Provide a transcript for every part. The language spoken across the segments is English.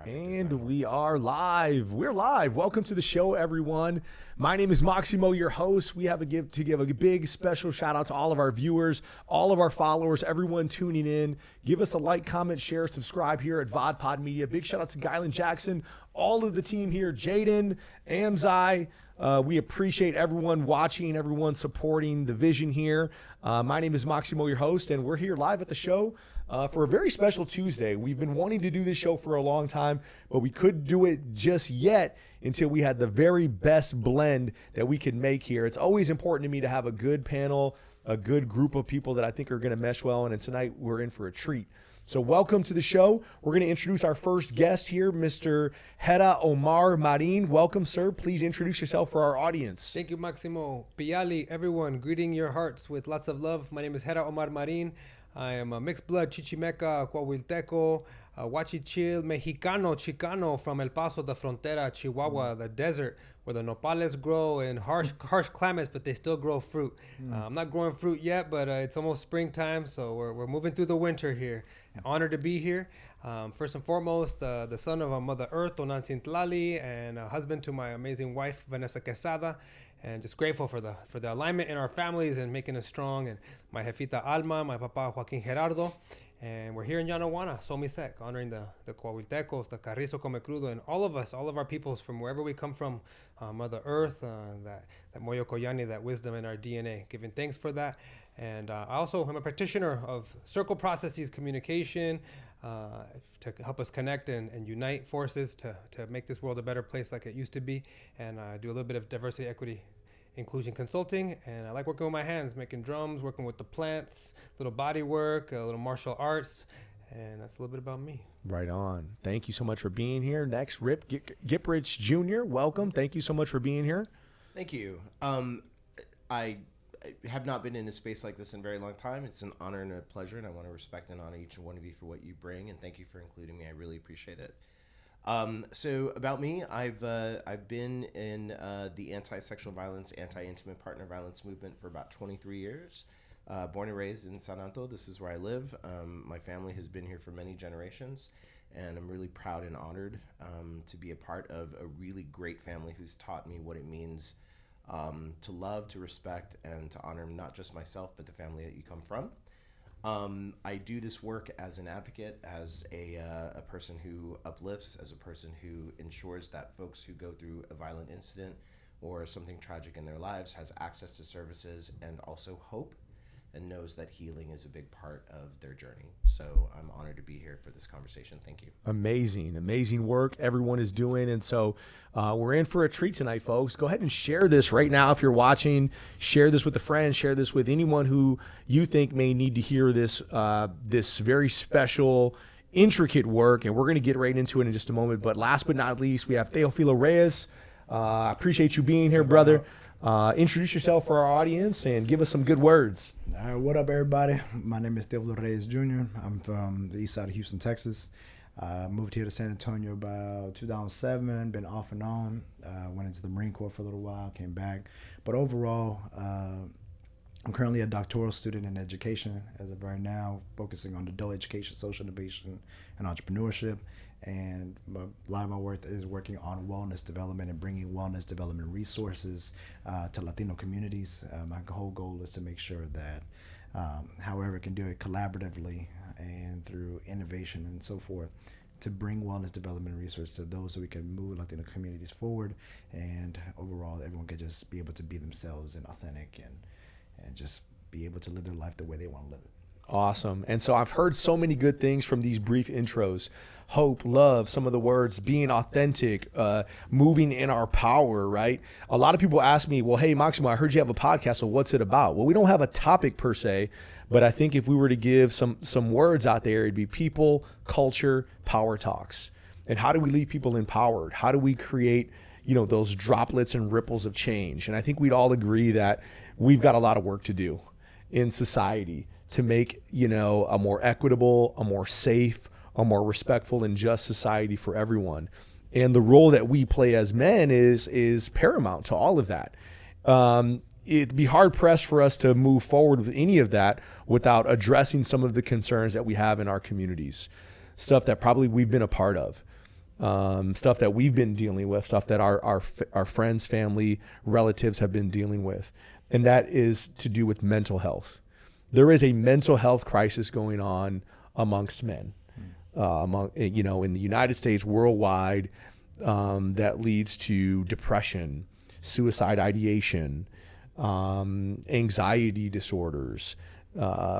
graphic And design. we are live. We're live. Welcome to the show, everyone. My name is Maximo, your host. We have to give a big special shout out to all of our viewers, all of our followers, everyone tuning in. Give us a like, comment, share, subscribe here at VodPod Media. Big shout out to Gylan Jackson, all of the team here, Jaden, Amzai. We appreciate everyone watching, everyone supporting the vision here. My name is Maximo, your host, and we're here live at the show for a very special Tuesday. We've been wanting to do this show for a long time, but we couldn't do it just yet until we had the very best blend that we could make here. It's always important to me to have a good panel, a good group of people that I think are going to mesh well, and tonight we're in for a treat. So welcome to the show. We're going to introduce our first guest here, Mr. Hera Omar Marin. Welcome, sir. Please introduce yourself for our audience. Thank you, Maximo. Piyali, everyone, greeting your hearts with lots of love. My name is Hera Omar Marin. I am a mixed blood Chichimeca, Coahuilteco, Huachichil, Mexicano, Chicano from El Paso, the Frontera, Chihuahua, the desert, where the nopales grow in harsh climates, but they still grow fruit. I'm not growing fruit yet, but it's almost springtime, so we're moving through the winter here. Honored to be here. First and foremost, the son of our Mother Earth, Tonantzin Tlali, and a husband to my amazing wife, Vanessa Quesada. And just grateful for the alignment in our families and making us strong. And my jefita Alma, my papa Joaquin Gerardo. And we're here in Yanaguana, Somisec, honoring the Coahuiltecos, the Carrizo Come Crudo, and all of us, all of our peoples from wherever we come from, Mother Earth, that Moyo Koyani, that wisdom in our DNA. Giving thanks for that. And I also am a practitioner of circle processes, communication, to help us connect and unite forces to make this world a better place like it used to be. And I do a little bit of diversity, equity, inclusion consulting, and I like working with my hands, making drums, working with the plants, little body work, a little martial arts, and that's a little bit about me. Right on. Thank you so much for being here. Next, Rip Giprich Jr., welcome. Thank you so much for being here. Thank you. I have not been in a space like this in a very long time. It's an honor and a pleasure, and I want to respect and honor each one of you for what you bring, and thank you for including me. I really appreciate it. So about me, I've been in the anti-sexual violence, anti-intimate partner violence movement for about 23 years. Born and raised in San Antonio. This is where I live. My family has been here for many generations, and I'm really proud and honored to be a part of a really great family who's taught me what it means to love, to respect, and to honor not just myself, but the family that you come from. I do this work as an advocate, as a person who uplifts, as a person who ensures that folks who go through a violent incident or something tragic in their lives has access to services and also hope, and knows that healing is a big part of their journey. So I'm honored to be here for this conversation. Thank you. Amazing work everyone is doing. And so we're in for a treat tonight, folks. Go ahead and share this right now if you're watching. Share this with a friend. Share this with anyone who you think may need to hear this, this very special, intricate work. And we're going to get right into it in just a moment. But last but not least, we have Teofilo Reyes. I appreciate you being here, brother. Introduce yourself for our audience and give us some good words. What up, everybody? My name is Teofilo Reyes Jr. I'm from the east side of Houston, Texas. Moved here to San Antonio about 2007, been off and on. Went into the Marine Corps for a little while, came back. But overall, I'm currently a doctoral student in education as of right now, focusing on adult education, social innovation, and entrepreneurship. And a lot of my work is working on wellness development and bringing wellness development resources to Latino communities. My whole goal is to make sure that however can do it collaboratively and through innovation and so forth, to bring wellness development resources to those so we can move Latino communities forward, and overall everyone can just be able to be themselves and authentic and just be able to live their life the way they want to live it. Awesome. And so I've heard so many good things from these brief intros. Hope, love, some of the words, being authentic, moving in our power, right? A lot of people ask me, well, hey, Maximo, I heard you have a podcast, so what's it about? Well, we don't have a topic per se, but I think if we were to give some words out there, it'd be people, culture, power talks. And how do we leave people empowered? How do we create, those droplets and ripples of change? And I think we'd all agree that we've got a lot of work to do in society to make, a more equitable, a more safe, a more respectful and just society for everyone. And the role that we play as men is paramount to all of that. It'd be hard pressed for us to move forward with any of that without addressing some of the concerns that we have in our communities, stuff that probably we've been a part of. stuff that we've been dealing with, stuff that our friends, family, relatives have been dealing with. And that is to do with mental health. There is a mental health crisis going on amongst men, in the United States, worldwide, that leads to depression, suicide ideation, anxiety disorders,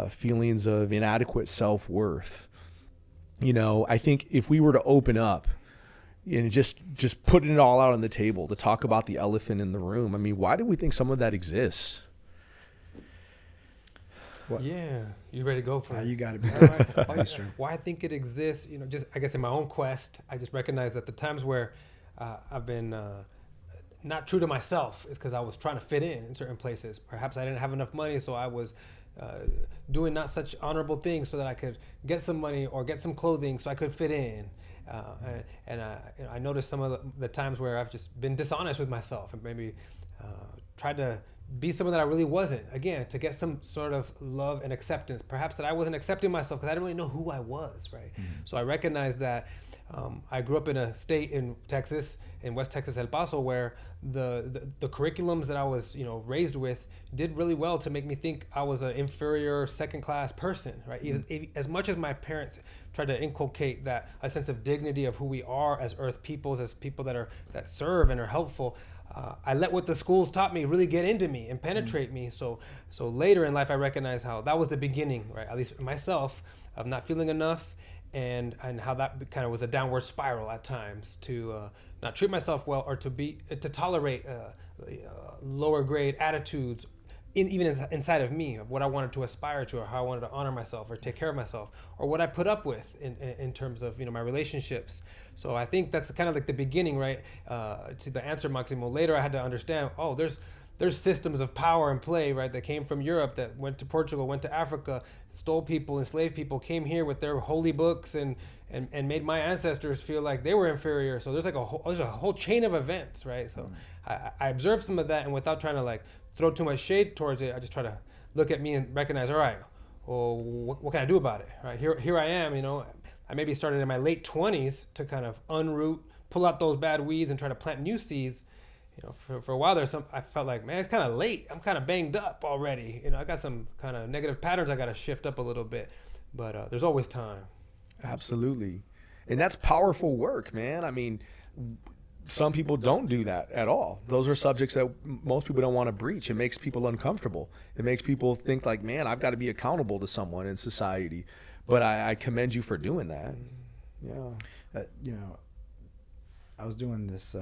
feelings of inadequate self-worth. I think if we were to open up and just putting it all out on the table to talk about the elephant in the room, I mean, why do we think some of that exists? What? Yeah, you ready to go for it? You got to be. Why I think it exists, just I guess in my own quest, I just recognize that the times where I've been not true to myself is because I was trying to fit in certain places. Perhaps I didn't have enough money, so I was doing not such honorable things so that I could get some money or get some clothing so I could fit in. I noticed some of the times where I've just been dishonest with myself and maybe tried to be someone that I really wasn't, again, to get some sort of love and acceptance. Perhaps that I wasn't accepting myself because I didn't really know who I was, right? Mm-hmm. So I recognized that I grew up in a state in Texas, in West Texas, El Paso, where the curriculums that I was, raised with did really well to make me think I was an inferior, second-class person, right? Mm-hmm. As much as my parents tried to inculcate that a sense of dignity of who we are as Earth peoples, as people that serve and are helpful, I let what the schools taught me really get into me and penetrate me. So later in life, I recognized how that was the beginning, right? At least myself, of not feeling enough, and how that kind of was a downward spiral at times to not treat myself well or to tolerate lower grade attitudes even inside of me, of what I wanted to aspire to, or how I wanted to honor myself or take care of myself, or what I put up with in terms of my relationships. So I think that's kind of like the beginning, right? To the answer, Maximo. Later, I had to understand, there's systems of power and play, right, that came from Europe, that went to Portugal, went to Africa, stole people, enslaved people, came here with their holy books and made my ancestors feel like they were inferior. So there's a whole chain of events, right? So I observed some of that, and without trying to throw too much shade towards it, I just try to look at me and recognize, all right, well, what can I do about it, right? Here I am, I maybe started in my late 20s to kind of unroot, pull out those bad weeds and try to plant new seeds. For a while there, I felt like, man, it's kind of late. I'm kind of banged up already. I got some kind of negative patterns I got to shift up a little bit, but there's always time. Absolutely. And that's powerful work, man. I mean, some people don't do that at all. Those are subjects that most people don't want to breach. It makes people uncomfortable. It makes people think like, man, I've got to be accountable to someone in society. But I commend you for doing that. Yeah. I was doing this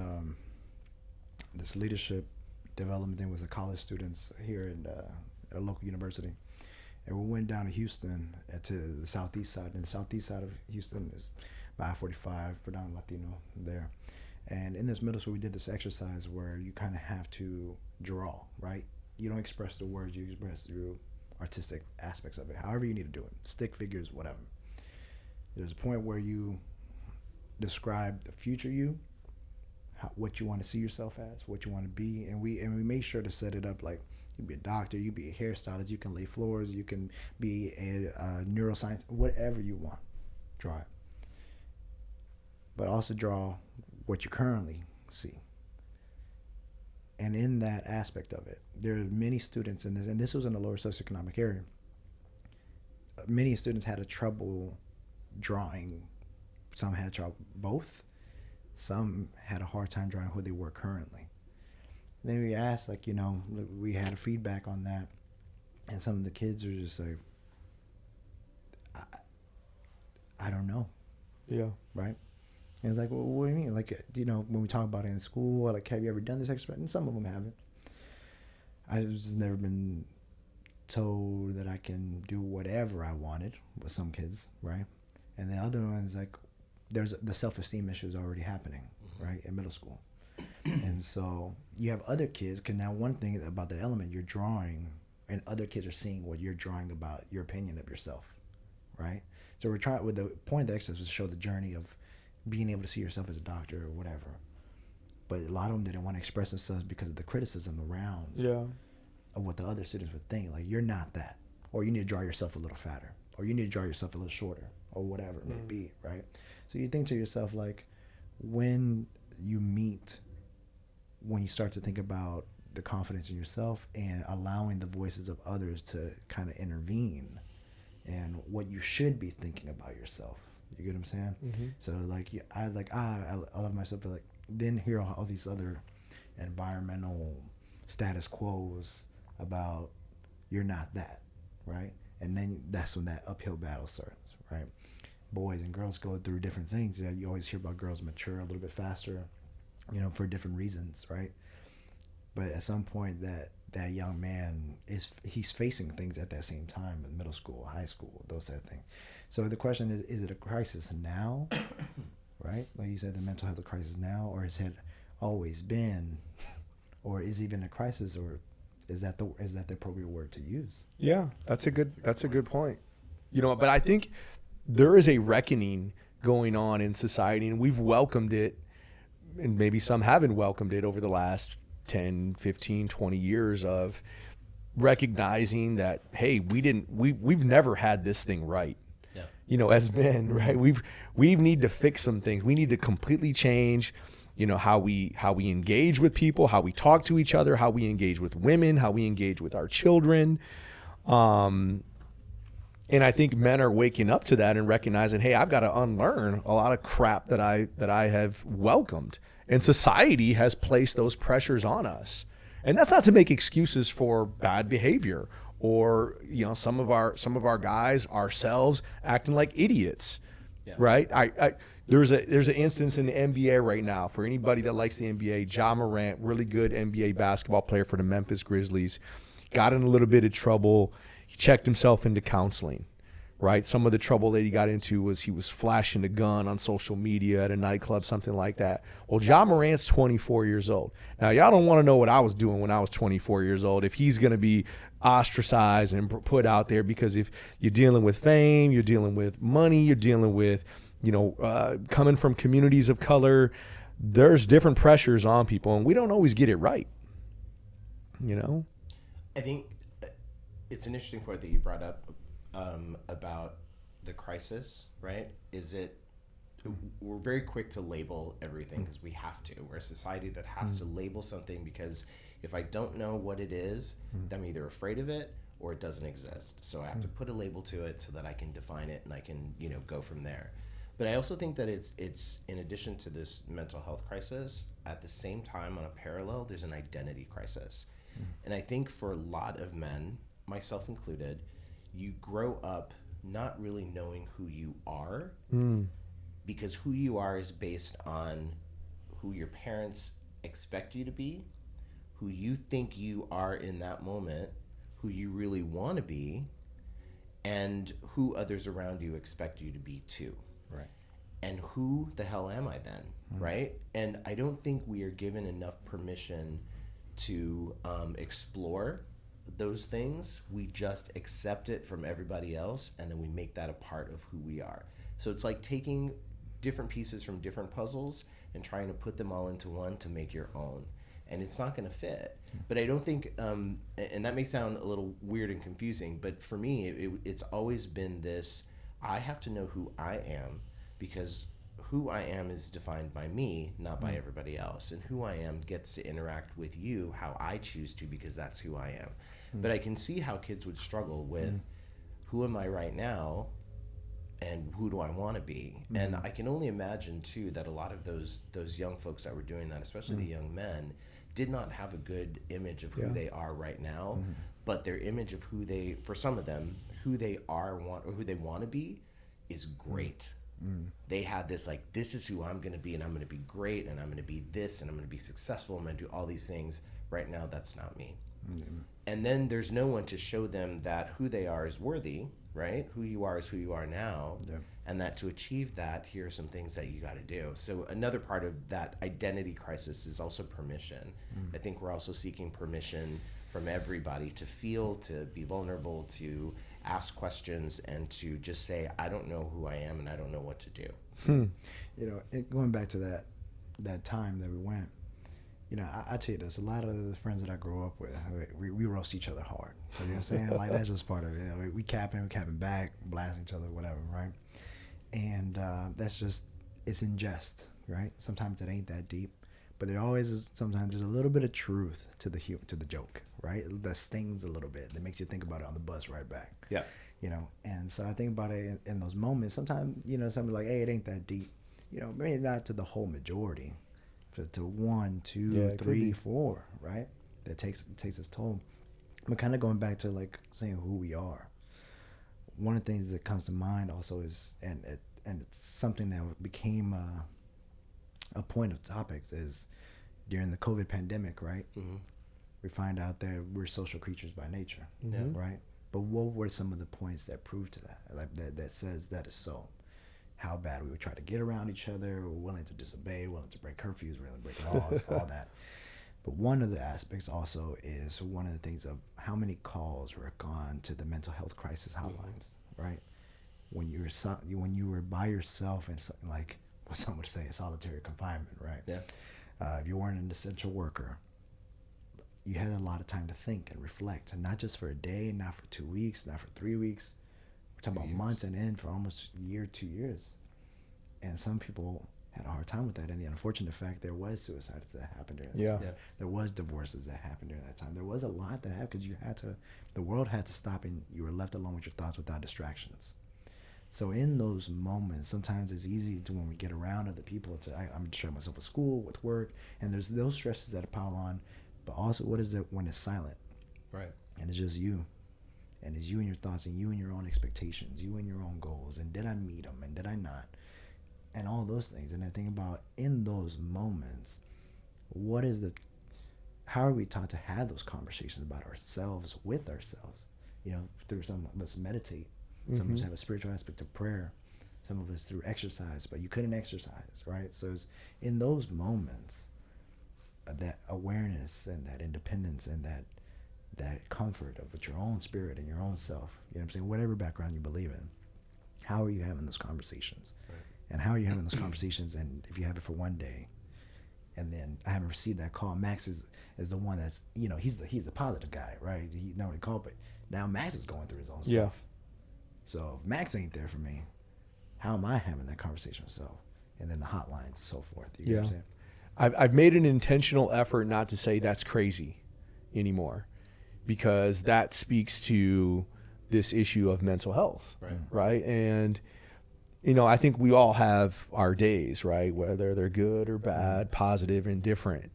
this leadership development thing with the college students here in a local university. And we went down to Houston to the southeast side. And the southeast side of Houston is by I-45, predominantly Latino there. And in this middle school, we did this exercise where you kind of have to draw, right? You don't express the words, you express through artistic aspects of it, however you need to do it, stick figures, whatever. There's a point where you describe the future you, what you want to see yourself as, what you want to be, and we made sure to set it up like you be a doctor, you be a hairstylist, you can lay floors, you can be a neuroscience, whatever you want, draw it. But also draw what you currently see. And in that aspect of it, there are many students in this, and this was in a lower socioeconomic area. Many students had a trouble drawing. Some had trouble both. Some had a hard time drawing who they were currently. And then we asked, we had a feedback on that, and some of the kids are just like, I don't know. Yeah. Right? And it's like, well, what do you mean? When we talk about it in school, have you ever done this experiment? And some of them haven't. I've just never been told that I can do whatever I wanted with some kids, right? And the other ones, there's the self-esteem issue is already happening, right, in middle school. And so you have other kids, because now one thing about the element, you're drawing, and other kids are seeing what you're drawing about your opinion of yourself, right? So we're trying, with the point of the exercise was to show the journey of being able to see yourself as a doctor or whatever. But a lot of them didn't want to express themselves because of the criticism around of what the other students would think. Like, you're not that. Or you need to draw yourself a little fatter. Or you need to draw yourself a little shorter. Or whatever it may be, right? So you think to yourself, when you meet, when you start to think about the confidence in yourself and allowing the voices of others to kind of intervene and what you should be thinking about yourself. You get what I'm saying? Mm-hmm. So like, I love myself, but like then hear all these other environmental status quos about you're not that, right? And then that's when that uphill battle starts, right? Boys and girls go through different things. You always hear about girls mature a little bit faster, you know, for different reasons, right? But at some point that young man he's facing things at that same time in middle school, high school, those type of things. So the question is it a crisis now, right? Like you said, the mental health crisis now, or has it always been, or is it even a crisis, or is that the appropriate word to use? Yeah, that's a good point. You know, but I think there is a reckoning going on in society, and we've welcomed it, and maybe some haven't welcomed it over the last 10, 15, 20 years of recognizing that, hey, we've never had this thing right. Yeah. You know, as men, right? We need to fix some things. We need to completely change, you know, how we engage with people, how we talk to each other, how we engage with women, how we engage with our children. And I think men are waking up to that and recognizing, hey, I've got to unlearn a lot of crap that I have welcomed. And society has placed those pressures on us. And that's not to make excuses for bad behavior or, you know, some of our guys, ourselves, acting like idiots. Yeah. Right? There's an instance in the NBA right now, for anybody that likes the NBA, Ja Morant, really good NBA basketball player for the Memphis Grizzlies, got in a little bit of trouble. He checked himself into counseling, right? Some of the trouble that he got into was he was flashing a gun on social media at a nightclub, something like that. Well, Ja Morant's 24 years old. Now, y'all don't want to know what I was doing when I was 24 years old, if he's going to be ostracized and put out there, because if you're dealing with fame, you're dealing with money, you're dealing with, you know, coming from communities of color, there's different pressures on people, and we don't always get it right, you know? I think it's an interesting point that you brought up about the crisis, right? We're very quick to label everything because we have to. We're a society that has to label something, because if I don't know what it is, then I'm either afraid of it or it doesn't exist. So I have to put a label to it so that I can define it and I can, you know, go from there. But I also think that it's in addition to this mental health crisis, at the same time, on a parallel, there's an identity crisis. And I think for a lot of men, myself included, you grow up not really knowing who you are, because who you are is based on who your parents expect you to be, who you think you are in that moment, who you really want to be, and who others around you expect you to be too. Right. And who the hell am I then, right? And I don't think we are given enough permission to explore those things. We just accept it from everybody else, and then we make that a part of who we are. So it's like taking different pieces from different puzzles and trying to put them all into one to make your own. And it's not going to fit. But I don't think, and that may sound a little weird and confusing, but for me, it's always been this, I have to know who I am, because who I am is defined by me, not by everybody else. And who I am gets to interact with you how I choose to, because that's who I am. But I can see how kids would struggle with who am I right now and who do I want to be? And I can only imagine too that a lot of those young folks that were doing that, especially the young men, did not have a good image of who they are right now, but their image of who they, for some of them, who they are or who they want to be is great. They had this like, this is who I'm going to be, and I'm going to be great, and I'm going to be this, and I'm going to be successful, I'm going to do all these things. Right now, that's not me. And then there's no one to show them that who they are is worthy, right? Who you are is who you are now. And that to achieve that, here are some things that you got to do. So another part of that identity crisis is also permission. I think we're also seeking permission from everybody to feel, to be vulnerable, to ask questions, and to just say, I don't know who I am and I don't know what to do. You know, going back to that time that we went, you know, I tell you this, a lot of the friends that I grew up with, we roast each other hard. You know what I'm saying? Like, that's just part of it. You know, we capping back, blasting each other, whatever, right? And that's just, it's in jest, right? Sometimes it ain't that deep, but there always is. Sometimes there's a little bit of truth to the joke, right? That stings a little bit. That makes you think about it on the bus right back. Yeah. You know, and so I think about it in those moments. Sometimes, you know, something like, hey, it ain't that deep. You know, maybe not to the whole majority, but to 1, 2, 3, 4, right? That takes its toll. But kind of going back to like saying who we are. One of the things that comes to mind also is, and it's something that became a point of topics, is during the COVID pandemic, right? Mm-hmm. We find out that we're social creatures by nature, right? But what were some of the points that proved to that? Like that says that is so. How bad we would try to get around each other, we're willing to disobey, willing to break curfews, willing to break laws, all that. But one of the aspects also is one of the things of how many calls were gone to the mental health crisis hotlines, right? When you were by yourself in like what some would say, solitary confinement, right? Yeah. If you weren't an essential worker, you had a lot of time to think and reflect, and not just for a day, not for 2 weeks, not for 3 weeks. We're talking about months and in for almost a year, 2 years. And some people had a hard time with that. And the unfortunate fact, there was suicides that happened during that time. Yeah. There was divorces that happened during that time. There was a lot that happened because the world had to stop, and you were left alone with your thoughts without distractions. So in those moments, sometimes it's easy to, when we get around other people, I'm distracting myself with school, with work, and there's those stresses that pile on. But also, what is it when it's silent? Right. And it's just you. And it's you and your thoughts, and you and your own expectations, you and your own goals. And did I meet them? And did I not? And all those things. And I think about in those moments, how are we taught to have those conversations about ourselves with ourselves? You know, through some of us meditate. Some of us have a spiritual aspect of prayer. Some of us through exercise, but you couldn't exercise, right? So it's in those moments, that awareness and that independence and that comfort of your own spirit and your own self, you know what I'm saying, whatever background you believe in, how are you having those conversations? Right. And how are you having those conversations? And if you have it for one day, and then I haven't received that call, Max is the one that's, you know, he's the positive guy, right? He not only called, but now Max is going through his own stuff. So if Max ain't there for me, how am I having that conversation with myself? And then the hotlines and so forth. You know what I'm saying? I've made an intentional effort not to say that's crazy anymore, because that speaks to this issue of mental health, right? And, you know, I think we all have our days, right? Whether they're good or bad, positive, indifferent.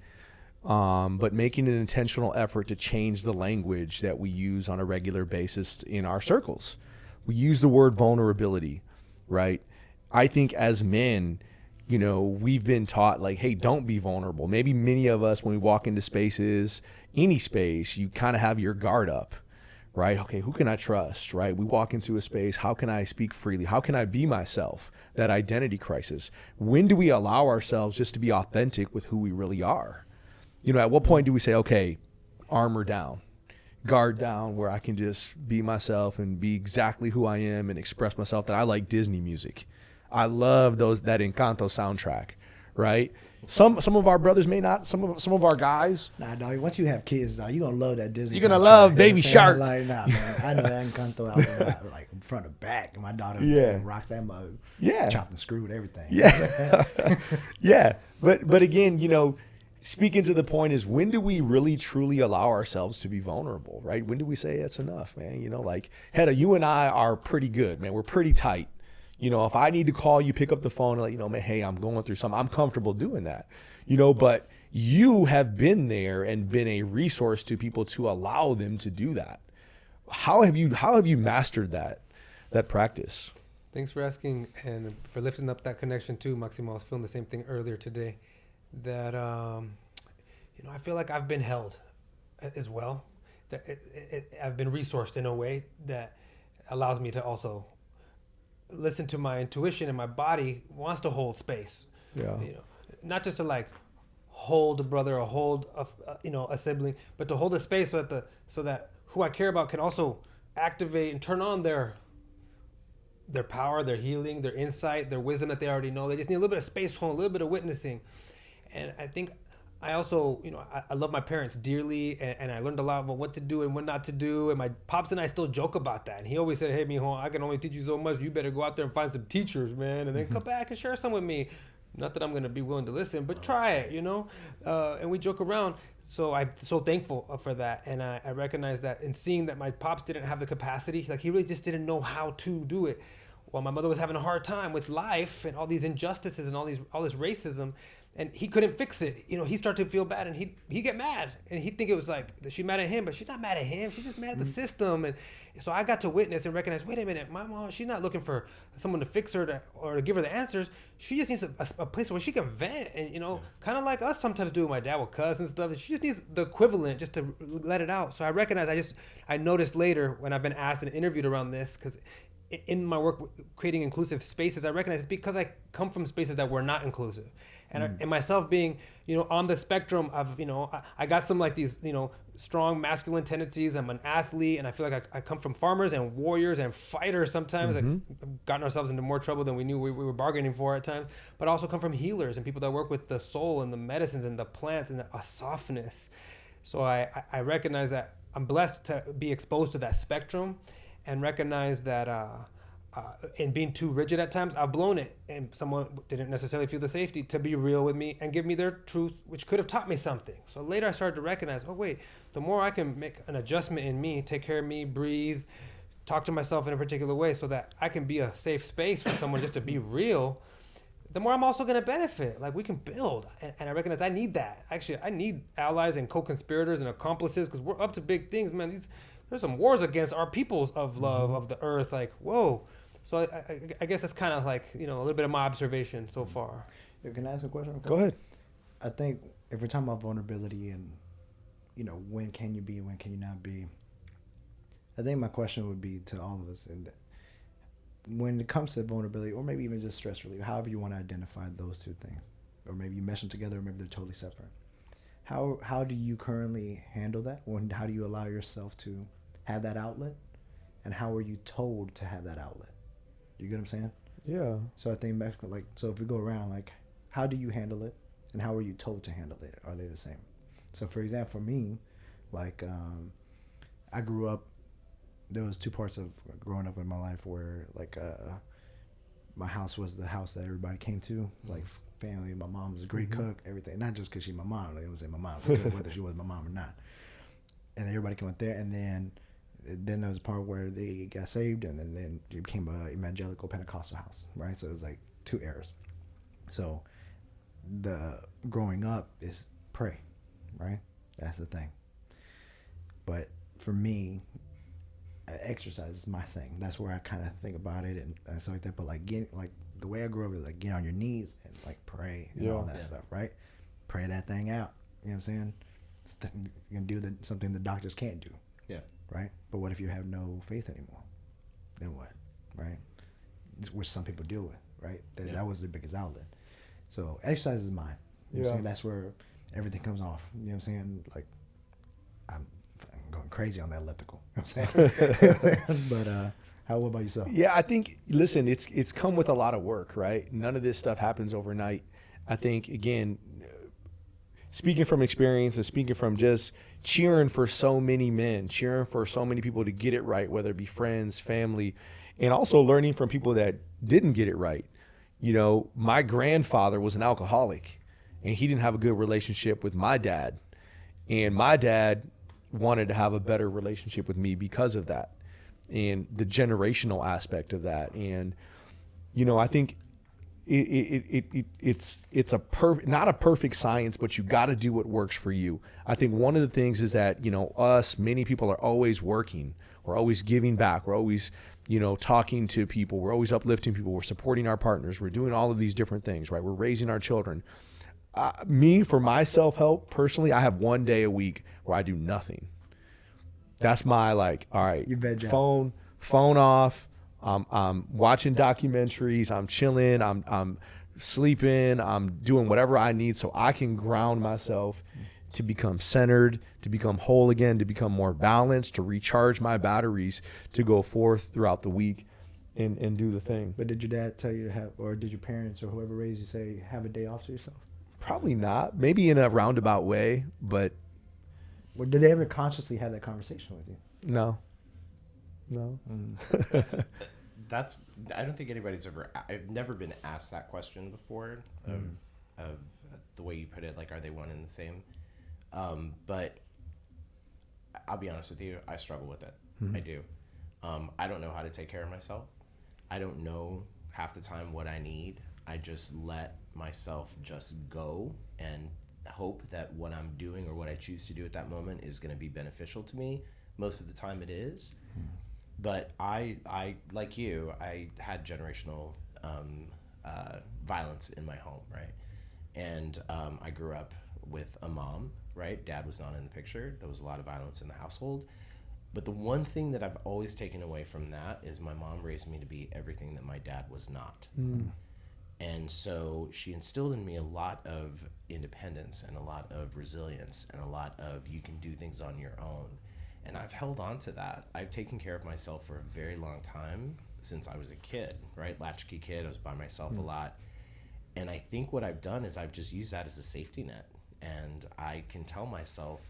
But making an intentional effort to change the language that we use on a regular basis in our circles. We use the word vulnerability, right? I think as men, you know, we've been taught like, hey, don't be vulnerable. Maybe many of us, when we walk into spaces, any space, you kind of have your guard up, right? Okay, who can I trust, right? We walk into a space, how can I speak freely? How can I be myself? That identity crisis. When do we allow ourselves just to be authentic with who we really are? You know, at what point do we say, okay, armor down, guard down, where I can just be myself and be exactly who I am and express myself, that I like Disney music. I love that Encanto soundtrack, right? Some of our brothers may not. Some of our guys. Nah, dog. Once you have kids, dog, you're gonna love that Disney. You're gonna love Baby Shark. Like, nah, man. I know that Encanto album like front to back. And my daughter rocks that mug. Yeah. Chopped and screwed everything. Yeah. Yeah. But again, you know, speaking to the point is, when do we really truly allow ourselves to be vulnerable, right? When do we say it's enough, man? You know, like, Hedda, you and I are pretty good, man. We're pretty tight. You know, if I need to call you, pick up the phone and let you know, man, hey, I'm going through something. I'm comfortable doing that, you know, but you have been there and been a resource to people to allow them to do that. How have you mastered that practice? Thanks for asking and for lifting up that connection too, Maximo. I was feeling the same thing earlier today, that, you know, I feel like I've been held as well. That I've been resourced in a way that allows me to also listen to my intuition, and my body wants to hold space. Yeah. You know, not just to like hold a brother or hold a sibling, but to hold a space so that who I care about can also activate and turn on their power, their healing, their insight, their wisdom that they already know. They just need a little bit of space, a little bit of witnessing. And I think I also, you know, I love my parents dearly, and I learned a lot about what to do and what not to do. And my pops and I still joke about that. And he always said, hey, mijo, I can only teach you so much. You better go out there and find some teachers, man, and then come back and share some with me. Not that I'm going to be willing to listen, but try it, you know? And we joke around. So I'm so thankful for that. And I recognize that in seeing that my pops didn't have the capacity, like he really just didn't know how to do it. While my mother was having a hard time with life and all these injustices and all this racism, and he couldn't fix it. You know, he started to feel bad, and he get mad, and he'd think it was like she mad at him, but she's not mad at him. She's just mad at the system. And so I got to witness and recognize, wait a minute, my mom, she's not looking for someone to fix her or to give her the answers. She just needs a place where she can vent, and you know, kind of like us sometimes do with my dad with cousins and stuff. She just needs the equivalent just to let it out. So I recognize, I noticed later when I've been asked and interviewed around this, because in my work creating inclusive spaces, I recognize it's because I come from spaces that were not inclusive. And myself being, you know, on the spectrum of, you know, I got some like these, you know, strong masculine tendencies. I'm an athlete, and I feel like I come from farmers and warriors and fighters sometimes. Like gotten ourselves into more trouble than we knew we were bargaining for at times. But I also come from healers and people that work with the soul and the medicines and the plants and a softness. So I recognize that I'm blessed to be exposed to that spectrum, and recognize that in being too rigid at times, I've blown it, and someone didn't necessarily feel the safety to be real with me and give me their truth, which could have taught me something. So later I started to recognize, oh wait, the more I can make an adjustment in me, take care of me, breathe, talk to myself in a particular way so that I can be a safe space for someone just to be real, the more I'm also going to benefit. Like we can build, and I recognize I need that. Actually, I need allies and co-conspirators and accomplices, because we're up to big things, man. There's some wars against our peoples of love of the earth. Like, whoa. So I guess that's kind of like, you know, a little bit of my observation so far. Can I ask a question? Go ahead. I think if we're talking about vulnerability and, you know, when can you be and when can you not be, I think my question would be to all of us. And when it comes to vulnerability, or maybe even just stress relief, however you want to identify those two things, or maybe you mesh them together, or maybe they're totally separate. How do you currently handle that? How do you allow yourself to have that outlet? And how are you told to have that outlet? You get what I'm saying? Yeah. So I think back, like, so if we go around, like, how do you handle it, and how are you told to handle it? Are they the same? So for example, for me, like, I grew up. There was two parts of growing up in my life where, like, my house was the house that everybody came to, like family. My mom was a great cook, everything. Not just because she's my mom. Like, I don't say my mom, whether she was my mom or not. And everybody came up there, and then there was a part where they got saved, and then it became a evangelical Pentecostal house, right? So it was like two eras. So the growing up is pray, right? That's the thing. But for me, exercise is my thing. That's where I kind of think about it and stuff like that. But like the way I grew up is like get on your knees and like pray and all that stuff, right? Pray that thing out. You know what I'm saying? You can do something the doctors can't do. Yeah. Right? But what if you have no faith anymore? Then what? Right? Which some people deal with, right? That was the biggest outlet. So exercise is mine. You know what I'm saying? That's where everything comes off. You know what I'm saying? Like, I'm going crazy on that elliptical. You know what I'm saying? But what about yourself? Yeah, I think, listen, it's come with a lot of work, right? None of this stuff happens overnight. I think, again, speaking from experience and speaking from just cheering for so many men, cheering for so many people to get it right, whether it be friends, family, and also learning from people that didn't get it right. You know, my grandfather was an alcoholic, and he didn't have a good relationship with my dad. And my dad wanted to have a better relationship with me because of that and the generational aspect of that. And, you know, I think it's not a perfect science, but you got to do what works for you. I think one of the things is that, you know, many people are always working. We're always giving back. We're always, you know, talking to people. We're always uplifting people. We're supporting our partners. We're doing all of these different things, right? We're raising our children. For my self-help personally, I have one day a week where I do nothing. That's my, like, all right, phone off. I'm watching documentaries. I'm chilling. I'm sleeping. I'm doing whatever I need so I can ground myself to become centered, to become whole again, to become more balanced, to recharge my batteries, to go forth throughout the week and do the thing. But did your dad tell you to have, or did your parents or whoever raised you say, have a day off to yourself? Probably not. Maybe in a roundabout way, but. Well, did they ever consciously have that conversation with you? No. I don't think anybody's I've never been asked that question before of the way you put it, like, are they one and the same? But I'll be honest with you, I struggle with it. I do. I don't know how to take care of myself. I don't know half the time what I need. I just let myself just go and hope that what I'm doing or what I choose to do at that moment is going to be beneficial to me. Most of the time it is. But I like you, I had generational violence in my home, right? And I grew up with a mom, right? Dad was not in the picture. There was a lot of violence in the household. But the one thing that I've always taken away from that is my mom raised me to be everything that my dad was not. And so she instilled in me a lot of independence and a lot of resilience and a lot of you can do things on your own. And I've held on to that. I've taken care of myself for a very long time since I was a kid, right? Latchkey kid, I was by myself a lot. And I think what I've done is I've just used that as a safety net. And I can tell myself,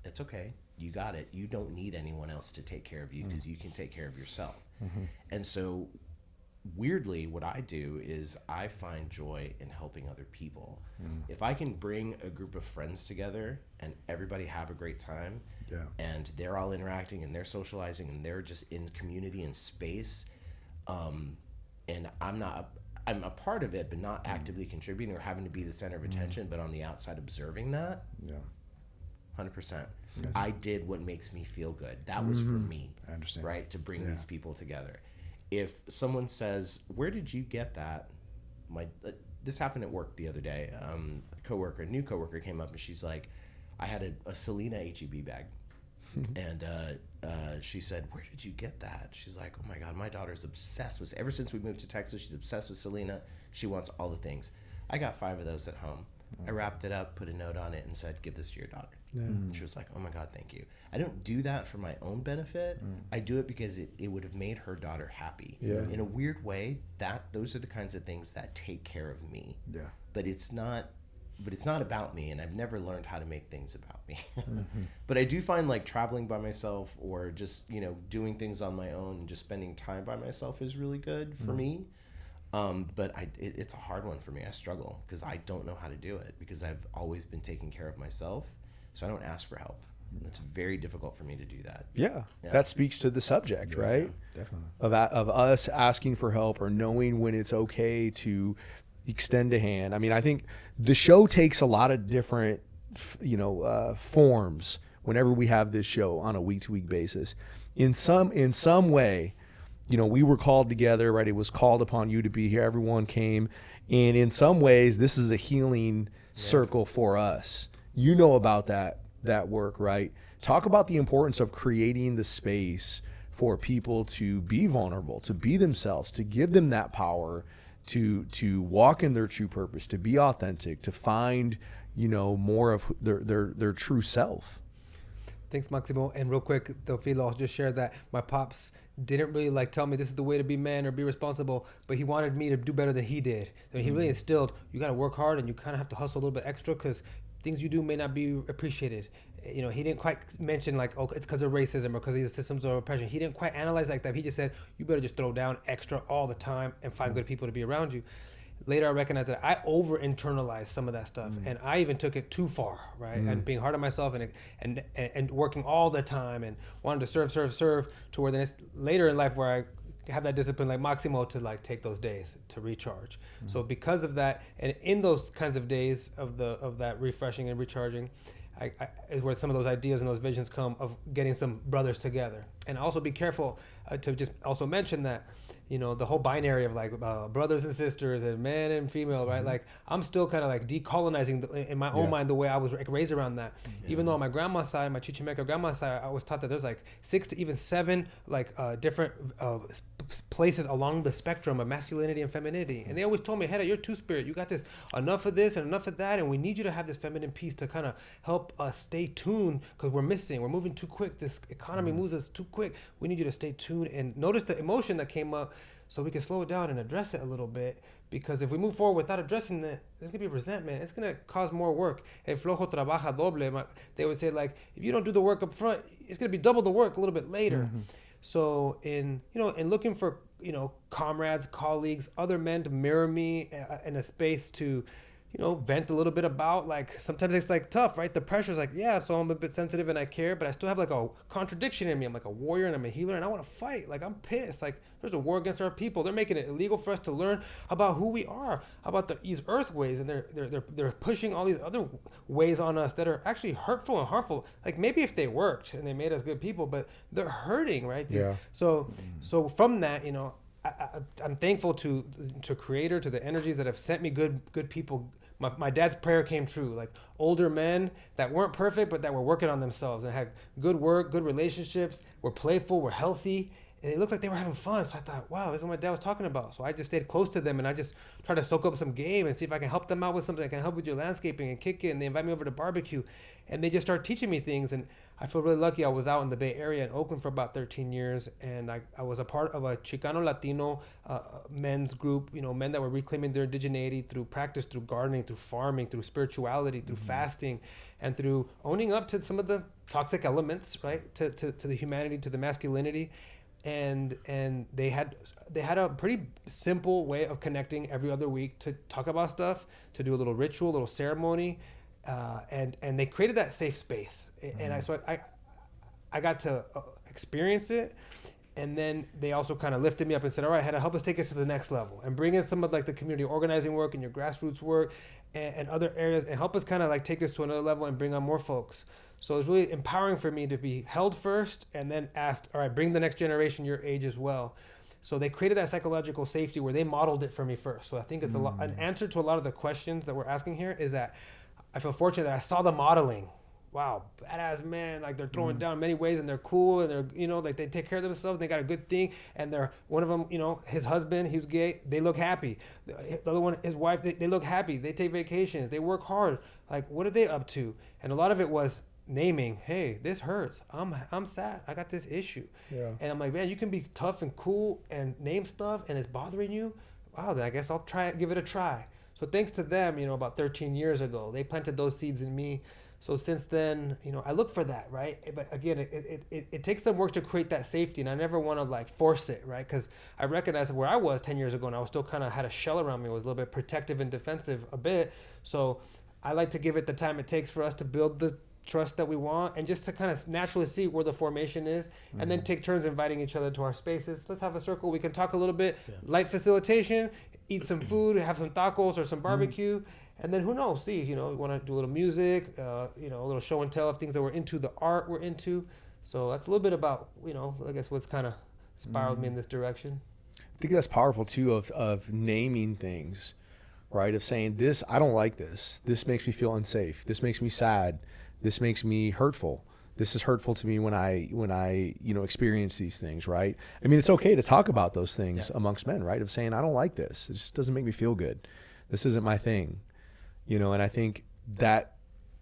it's okay, you got it. You don't need anyone else to take care of you because you can take care of yourself. And so weirdly, what I do is I find joy in helping other people. If I can bring a group of friends together and everybody have a great time, and they're all interacting and they're socializing and they're just in community and space, and I'm a part of it, but not actively contributing or having to be the center of attention, but on the outside observing that, 100%. I did what makes me feel good. That was for me, I understand. right? To bring these people together. If someone says, where did you get that? This happened at work the other day. A new coworker came up and she's like, I had a Selena HEB bag. And she said, where did you get that? She's like, oh my God, my daughter's obsessed with, ever since we moved to Texas, she's obsessed with Selena. She wants all the things. I got 5 of those at home. I wrapped it up, put a note on it and said, give this to your daughter. And she was like, oh my God, thank you. I don't do that for my own benefit. I do it because it would have made her daughter happy. In a weird way, those are the kinds of things that take care of me. But it's not about me, and I've never learned how to make things about me. But I do find like traveling by myself or just, doing things on my own and just spending time by myself is really good for me. But it's a hard one for me. I struggle because I don't know how to do it because I've always been taking care of myself. So I don't ask for help. It's very difficult for me to do that. Yeah. That speaks to the subject, right? Definitely. Of us asking for help or knowing when it's okay to extend a hand. I mean, I think the show takes a lot of different, forms whenever we have this show on a week-to-week basis. In some way, we were called together, right? It was called upon you to be here. Everyone came. And in some ways, this is a healing circle for us. You know about that work, right? Talk about the importance of creating the space for people to be vulnerable, to be themselves, to give them that power to walk in their true purpose, to be authentic, to find, more of their true self. Thanks, Maximo. And real quick, Teofilo, I'll just share that my pops didn't really tell me this is the way to be man or be responsible, but he wanted me to do better than he did. He really instilled, you got to work hard and you kind of have to hustle a little bit extra because things you do may not be appreciated. He didn't quite mention it's because of racism or because of the systems of oppression. He didn't quite analyze like that. He just said, you better just throw down extra all the time and find good people to be around you. Later, I recognized that I over-internalized some of that stuff, and I even took it too far, right? And being hard on myself and working all the time and wanting to serve to where then it's later in life where I have that discipline like Maximo to take those days to recharge. So because of that, and in those kinds of days of that refreshing and recharging, I is where some of those ideas and those visions come of getting some brothers together. And also be careful to just also mention that, the whole binary of brothers and sisters and man and female, right? I'm still kind of decolonizing in my own mind the way I was raised around that. Even though on my grandma's side, my Chichimeca grandma's side, I was taught that there's 6 to even 7 different places along the spectrum of masculinity and femininity. And they always told me, Hedda, you're two-spirit. You got enough of this and enough of that, and we need you to have this feminine piece to kind of help us stay tuned because we're moving too quick. This economy moves us too quick. We need you to stay tuned and notice the emotion that came up so we can slow it down and address it a little bit, because if we move forward without addressing it, there's going to be resentment. It's going to cause more work. El flojo trabaja doble. They would say, if you don't do the work up front, it's going to be double the work a little bit later. So in looking for comrades, colleagues, other men to mirror me in a space to, vent a little bit about. Like sometimes it's like tough, right? The pressure's like, yeah, so I'm a bit sensitive and I care, but I still have like a contradiction in me. I'm like a warrior and I'm a healer and I want to fight. Like I'm pissed. Like there's a war against our people. They're making it illegal for us to learn about who we are, about these earth ways, and they're pushing all these other ways on us that are actually hurtful and harmful. Like maybe if they worked and they made us good people, but they're hurting, right? Yeah. So from that, I'm thankful to Creator, to the energies that have sent me good people. My dad's prayer came true. Like older men that weren't perfect, but that were working on themselves and had good work, good relationships, were playful, were healthy, and it looked like they were having fun. So I thought, wow, this is what my dad was talking about. So I just stayed close to them and I just tried to soak up some game and see if I can help them out with something. I can help with your landscaping and kick it. And they invite me over to barbecue, and they just start teaching me things. And I feel really lucky. I was out in the Bay Area in Oakland for about 13 years, and I was a part of a Chicano Latino men's group, men that were reclaiming their indigeneity through practice, through gardening, through farming, through spirituality, through fasting, and through owning up to some of the toxic elements, right, to the humanity, to the masculinity. And they had a pretty simple way of connecting every other week to talk about stuff, to do a little ritual, a little ceremony, and they created that safe space. And I got to experience it, and then they also kind of lifted me up and said, all right, Hedda, help us take it to the next level and bring in some of like the community organizing work and your grassroots work and other areas, and help us kind of like take this to another level and bring on more folks. So it was really empowering for me to be held first and then asked, all right, bring the next generation your age as well. So they created that psychological safety where they modeled it for me first. So I think it's an answer to a lot of the questions that we're asking here is that I feel fortunate that I saw the modeling. Wow, badass man, like they're throwing down in many ways and they're cool and they're, like they take care of themselves. They got a good thing. And they're, one of them, his husband, he was gay. They look happy. The other one, his wife, they look happy. They take vacations. They work hard. Like, what are they up to? And a lot of it was naming, hey, this hurts. I'm sad. I got this issue. Yeah. And I'm like, man, you can be tough and cool and name stuff and it's bothering you. Wow, then I guess I'll give it a try. So thanks to them, about 13 years ago, they planted those seeds in me. So since then, I look for that, right? But again, it takes some work to create that safety, and I never want to like force it, right? Because I recognize where I was 10 years ago, and I was still kind of had a shell around me. I was a little bit protective and defensive a bit. So I like to give it the time it takes for us to build the trust that we want, and just to kind of naturally see where the formation is, and then take turns inviting each other to our spaces. Let's have a circle. We can talk a little bit, light facilitation, eat some food, have some tacos or some barbecue. And then who knows, see, we want to do a little music, a little show and tell of things that we're into, the art we're into. So that's a little bit about, I guess what's kind of spiraled me in this direction. I think that's powerful too, of naming things, right? Of saying, this, I don't like this. This makes me feel unsafe. This makes me sad. This makes me hurtful. This is hurtful to me when I experience these things, right? I mean, it's okay to talk about those things amongst men, right? Of saying, I don't like this. It just doesn't make me feel good. This isn't my thing. And I think that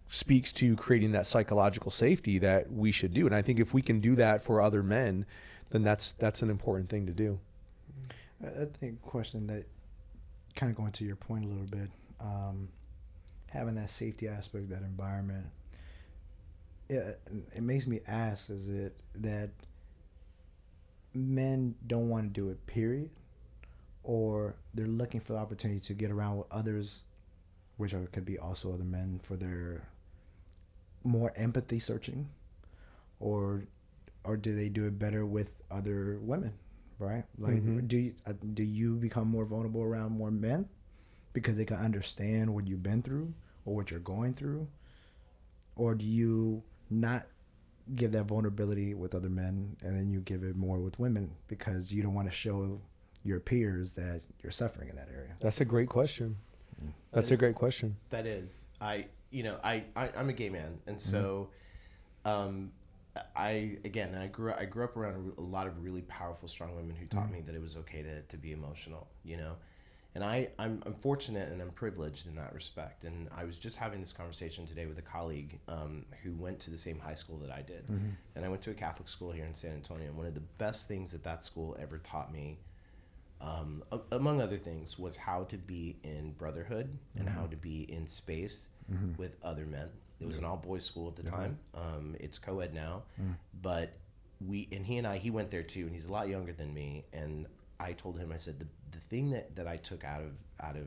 speaks to creating that psychological safety that we should do. And I think if we can do that for other men, then that's an important thing to do. I think a question that kind of going to your point a little bit, having that safety aspect, that environment, it makes me ask, is it that men don't want to do it, period, or they're looking for the opportunity to get around with others, which could be also other men, for their more empathy searching, or do they do it better with other women, right? Like, do you become more vulnerable around more men because they can understand what you've been through or what you're going through, or do you not give that vulnerability with other men and then you give it more with women because you don't want to show your peers that you're suffering in that area? That's a great question. That's a great question. That is. I'm a gay man, and so I grew up around a lot of really powerful, strong women who taught me that it was okay to be emotional, and I'm fortunate and I'm privileged in that respect. And I was just having this conversation today with a colleague who went to the same high school that I did, and I went to a Catholic school here in San Antonio. And one of the best things that school ever taught me, among other things, was how to be in brotherhood and how to be in space with other men. It was an all-boys school at the time. It's co-ed now, but he went there too, and he's a lot younger than me. And I told him, I said, the thing that I took out of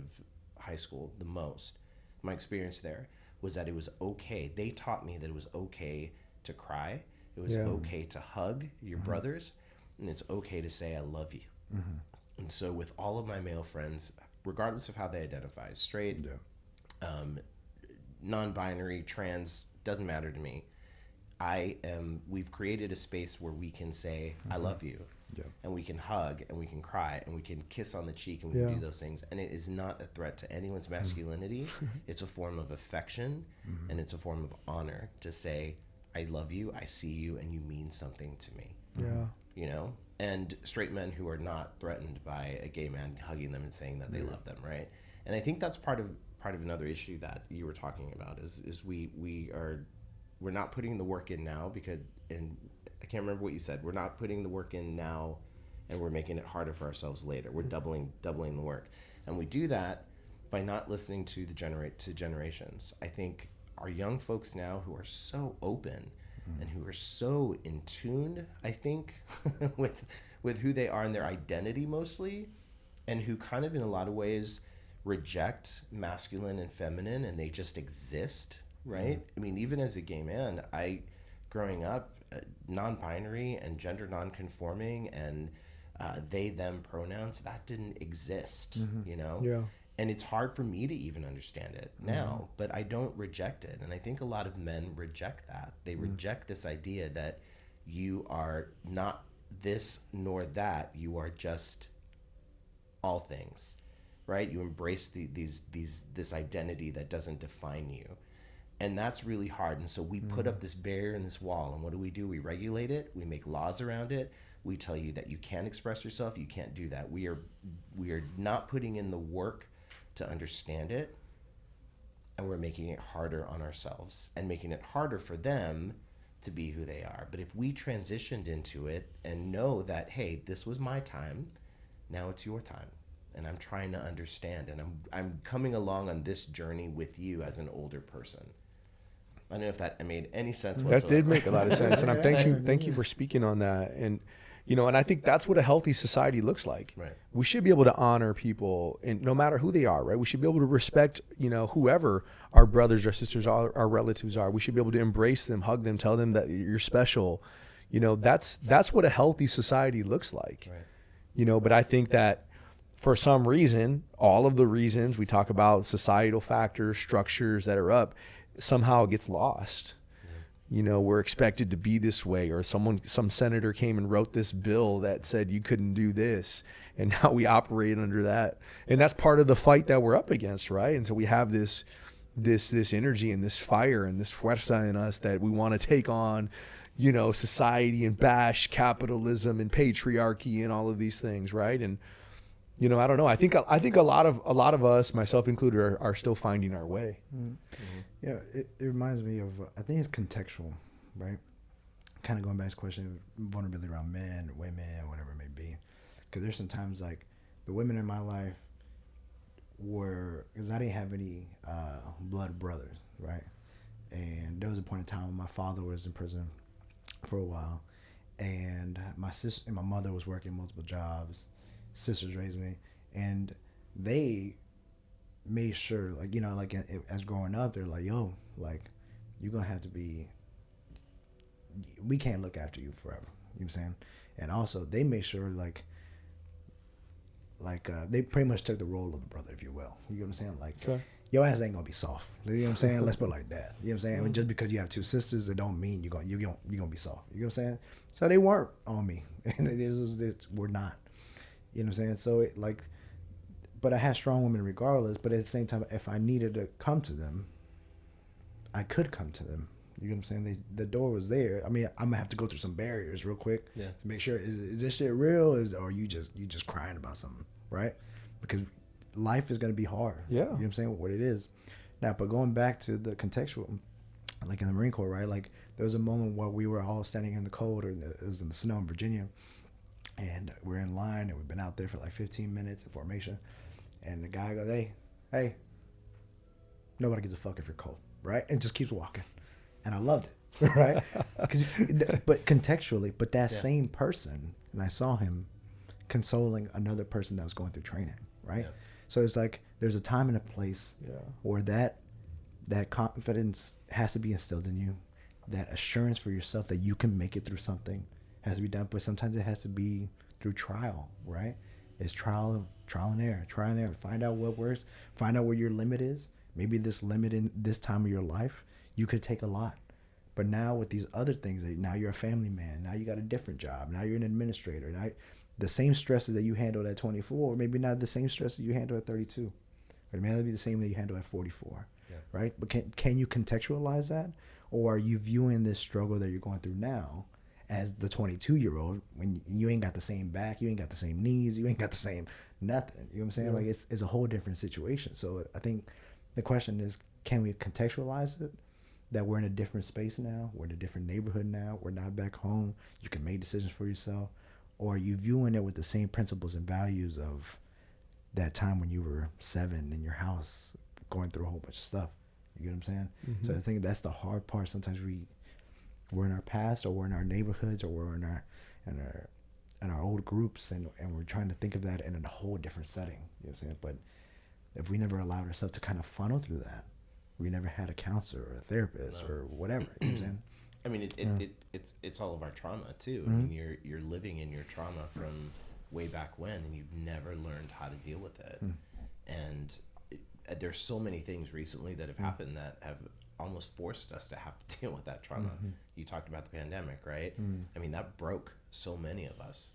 high school the most, my experience there, was that it was okay. They taught me that it was okay to cry. It was okay to hug your brothers, and it's okay to say I love you. And so with all of my male friends, regardless of how they identify, straight, non-binary, trans, doesn't matter to me. We've created a space where we can say, I love you. And we can hug and we can cry and we can kiss on the cheek and we can do those things. And it is not a threat to anyone's masculinity. It's a form of affection and it's a form of honor to say, I love you, I see you, and you mean something to me. You know? And straight men who are not threatened by a gay man hugging them and saying that they love them, right? And I think that's part of another issue that you were talking about is we're not putting the work in now because, and I can't remember what you said, we're not putting the work in now and we're making it harder for ourselves later. We're doubling the work. And we do that by not listening to generations. I think our young folks now who are so open and who are so in tune, I think, with who they are and their identity mostly, and who kind of in a lot of ways reject masculine and feminine and they just exist, right? I mean, even as a gay man, growing up, non-binary and gender non-conforming and they, them pronouns, that didn't exist, you know? And it's hard for me to even understand it now, but I don't reject it. And I think a lot of men reject that. They reject this idea that you are not this nor that. You are just all things, right? You embrace this identity that doesn't define you. And that's really hard. And so we put up this barrier and this wall. And what do? We regulate it. We make laws around it. We tell you that you can't express yourself. You can't do that. We are not putting in the work to understand it. And we're making it harder on ourselves and making it harder for them to be who they are. But if we transitioned into it and know that, hey, this was my time, now it's your time. And I'm trying to understand. And I'm coming along on this journey with you as an older person. I don't know if that made any sense whatsoever. That did make a lot of sense. And thank you for speaking on that. And, you know, and I think that's what a healthy society looks like. Right. We should be able to honor people, and no matter who they are, right? We should be able to respect, you know, whoever our brothers, our sisters, our relatives are. We should be able to embrace them, hug them, tell them that you're special. You know, that's what a healthy society looks like. Right. You know, but I think that for some reason, all of the reasons we talk about societal factors, structures that are up, somehow it gets lost. You know, we're expected to be this way, or some senator came and wrote this bill that said you couldn't do this, and now we operate under that. And that's part of the fight that we're up against, right? And so we have this energy and this fire and this fuerza in us that we want to take on, you know, society and bash capitalism and patriarchy and all of these things, right? And you know, I don't know. I think a lot of us, myself included, are still finding our way. Yeah, it reminds me of, I think it's contextual, right? Kind of going back to the question of vulnerability around men, women, whatever it may be. Because there's some times like the women in my life were, because I didn't have any blood brothers, right? And there was a point in time when my father was in prison for a while, and my sister and my mother was working multiple jobs. Sisters raised me, and they made sure, like, you know, like as growing up, they're like, yo, like, you're gonna have to be, we can't look after you forever, you know what I'm saying? And also they made sure like they pretty much took the role of the brother, if you will, you know what I'm saying? Like, okay, your ass ain't gonna be soft, you know what I'm saying? Let's put it like that, you know what I'm saying? Mm-hmm. Just because you have two sisters, it don't mean you're gonna be soft, you know what I'm saying? So they weren't on me, and we're not. You know what I'm saying? So it like, but I had strong women regardless. But at the same time, if I needed to come to them, I could come to them. You know what I'm saying? The door was there. I mean, I'm gonna have to go through some barriers real quick to make sure is this shit real? Or you just crying about something, right? Because life is gonna be hard. Yeah. You know what I'm saying? What it is. Now, but going back to the contextual, like in the Marine Corps, right? Like there was a moment where we were all standing in the cold, or it was in the snow in Virginia. And we're in line, and we've been out there for like 15 minutes in formation. And the guy goes, hey, nobody gives a fuck if you're cold, right? And just keeps walking. And I loved it, right? But contextually, that same person, and I saw him, consoling another person that was going through training, right? Yeah. So it's like there's a time and a place Yeah. where that confidence has to be instilled in you, that assurance for yourself that you can make it through something has to be done, but sometimes it has to be through trial, right? It's trial and error. Find out what works, find out where your limit is. Maybe this limit in this time of your life, you could take a lot. But now with these other things, now you're a family man, now you got a different job, now you're an administrator. Now the same stresses that you handled at 24, maybe not the same stresses you handle at 32. Or it may not be the same that you handle at 44, right? But can you contextualize that? Or are you viewing this struggle that you're going through now as the 22-year-old when you ain't got the same back, you ain't got the same knees, you ain't got the same nothing. You know what I'm saying? Yeah. Like it's a whole different situation. So I think the question is, can we contextualize it? That we're in a different space now, we're in a different neighborhood now, we're not back home, you can make decisions for yourself, or are you viewing it with the same principles and values of that time when you were 7 in your house going through a whole bunch of stuff? You get what I'm saying? Mm-hmm. So I think that's the hard part. Sometimes we're in our past, or we're in our neighborhoods, or we're in our old groups, and we're trying to think of that in a whole different setting. You know what I'm saying? But if we never allowed ourselves to kind of funnel through that, we never had a counselor or a therapist or whatever. You know what I'm saying? I mean, it's all of our trauma too. I mean, you're living in your trauma from way back when, and you've never learned how to deal with it. And there's so many things recently that have happened that have almost forced us to have to deal with that trauma. You talked about the pandemic, right? I mean, that broke so many of us.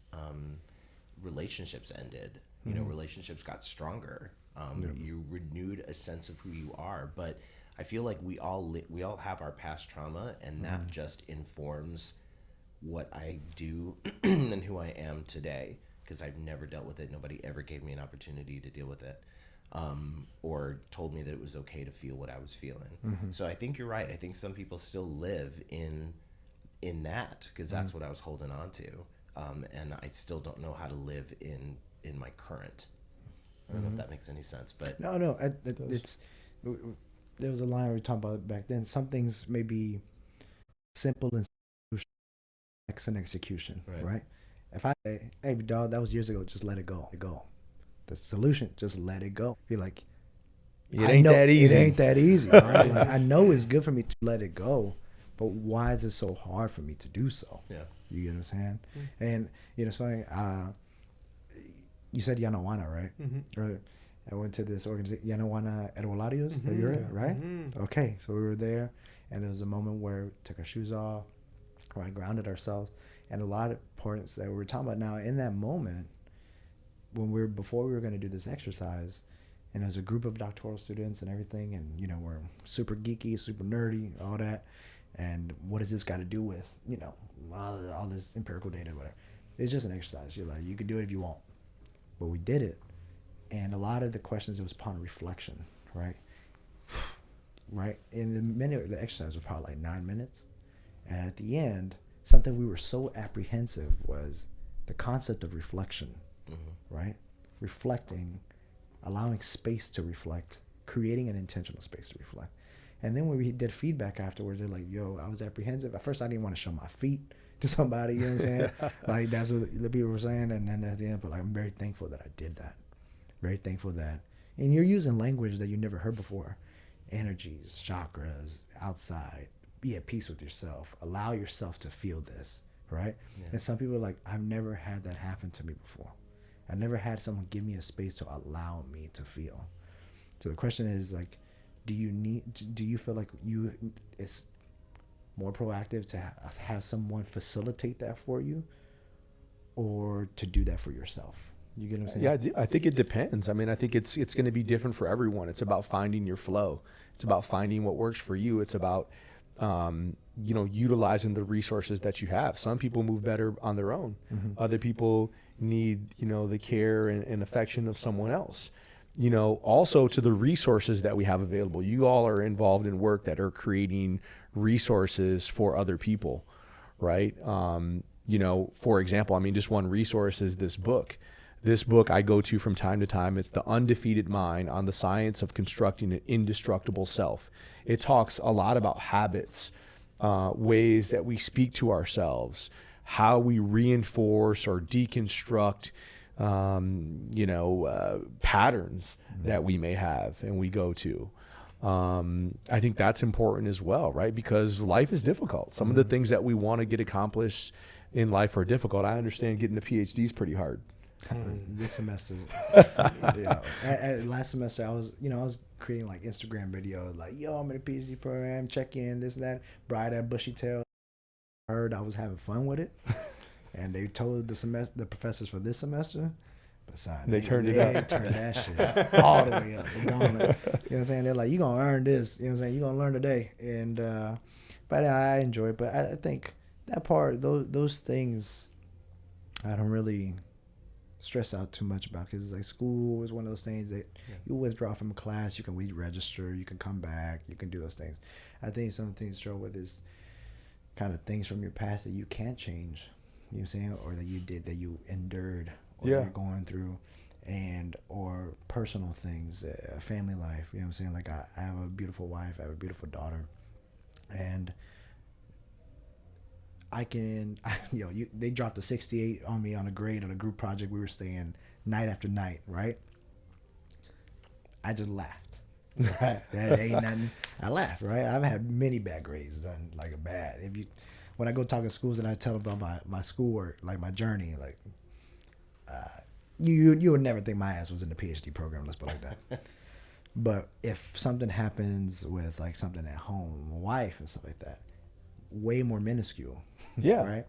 Relationships ended. You know, relationships got stronger. You renewed a sense of who you are, but I feel like we all have our past trauma, and that just informs what I do and who I am today, because I've never dealt with it. Nobody ever gave me an opportunity to deal with it, or told me that it was okay to feel what I was feeling. So I think you're right. I think some people still live in that, because that's what I was holding on to, and I still don't know how to live in my current. I don't know if that makes any sense, but No, it's there was a line we were talking about back then. Some things may be simple and execution, right? If I say, "Hey, dog, that was years ago. Just let it go. The solution, just let it go." You're like, It ain't that easy. It ain't that easy. Right? Like, I know it's good for me to let it go, but why is it so hard for me to do so? Yeah. You get what I'm saying? And it's funny. You said Yanawana, right? Right. I went to this organization, Yanawana Herbolarios. Have you heard it? Right? Okay. So we were there, and there was a moment where we took our shoes off, where I grounded ourselves, and a lot of points that we were talking about. Now, in that moment, before we were going to do this exercise, and there was a group of doctoral students and everything, and we're super geeky, super nerdy, all that. And what does this got to do with all this empirical data, whatever? It's just an exercise. You're like, you can do it if you want. But we did it, and a lot of the questions, it was upon reflection, right? Right? And the exercise was probably like 9 minutes, and at the end, something we were so apprehensive was the concept of reflection, right? Reflecting, allowing space to reflect, creating an intentional space to reflect. And then when we did feedback afterwards, they're like, "Yo, I was apprehensive. At first, I didn't want to show my feet to somebody, you know what I'm saying?" Like, that's what the people were saying. And then at the end, but like, I'm very thankful that I did that. Very thankful that. And you're using language that you never heard before. Energies, chakras, outside. Be at peace with yourself. Allow yourself to feel this, right? Yeah. And some people are like, I've never had that happen to me before. I never had someone give me a space to allow me to feel. So the question is, like, do you feel like it's more proactive to have someone facilitate that for you, or to do that for yourself? You get what I'm saying? Yeah, I think it depends. I mean, I think it's going to be different for everyone. It's about finding your flow. It's about finding what works for you. It's about utilizing the resources that you have. Some people move better on their own. Other people need the care and affection of someone else. Also to the resources that we have available. You all are involved in work that are creating resources for other people, right? For example, I mean, just one resource is this book. This book I go to from time to time. It's The Undefeated Mind on the Science of Constructing an Indestructible Self. It talks a lot about habits, ways that we speak to ourselves, how we reinforce or deconstruct patterns that we may have and we go to. I think that's important as well, right? Because life is difficult. Some of the things that we want to get accomplished in life are difficult. I understand getting a PhD is pretty hard. This semester, last semester, I was creating like Instagram videos, like, yo, I'm in a PhD program, check in, this and that. Bride had bushy tail. Heard I was having fun with it, and they told the professors for this semester. They turned it up. They turned that shit all the way up. You know what I'm saying? They're like, you gonna earn this. You know what I'm saying? You gonna learn today. And but I enjoy it. But I think that part, those things, I don't really stress out too much about, because like school is one of those things that you withdraw from a class, you can re-register, you can come back, you can do those things. I think some of the things to struggle with is kind of things from your past that you can't change. You know what I'm saying? Or that you did, that you endured, or you're going through, and or personal things, family life. You know what I'm saying? Like I have a beautiful wife, I have a beautiful daughter, and they dropped a 68 on me on a grade on a group project we were staying night after night, right? I just laughed. Right? That ain't nothing. I laughed, right? I've had many bad grades done, like a bad. When I go talk to schools and I tell them about my schoolwork, like my journey, like you would never think my ass was in the PhD program. Let's put it like that. But if something happens with like something at home, a wife and stuff like that, way more minuscule. Yeah. Right?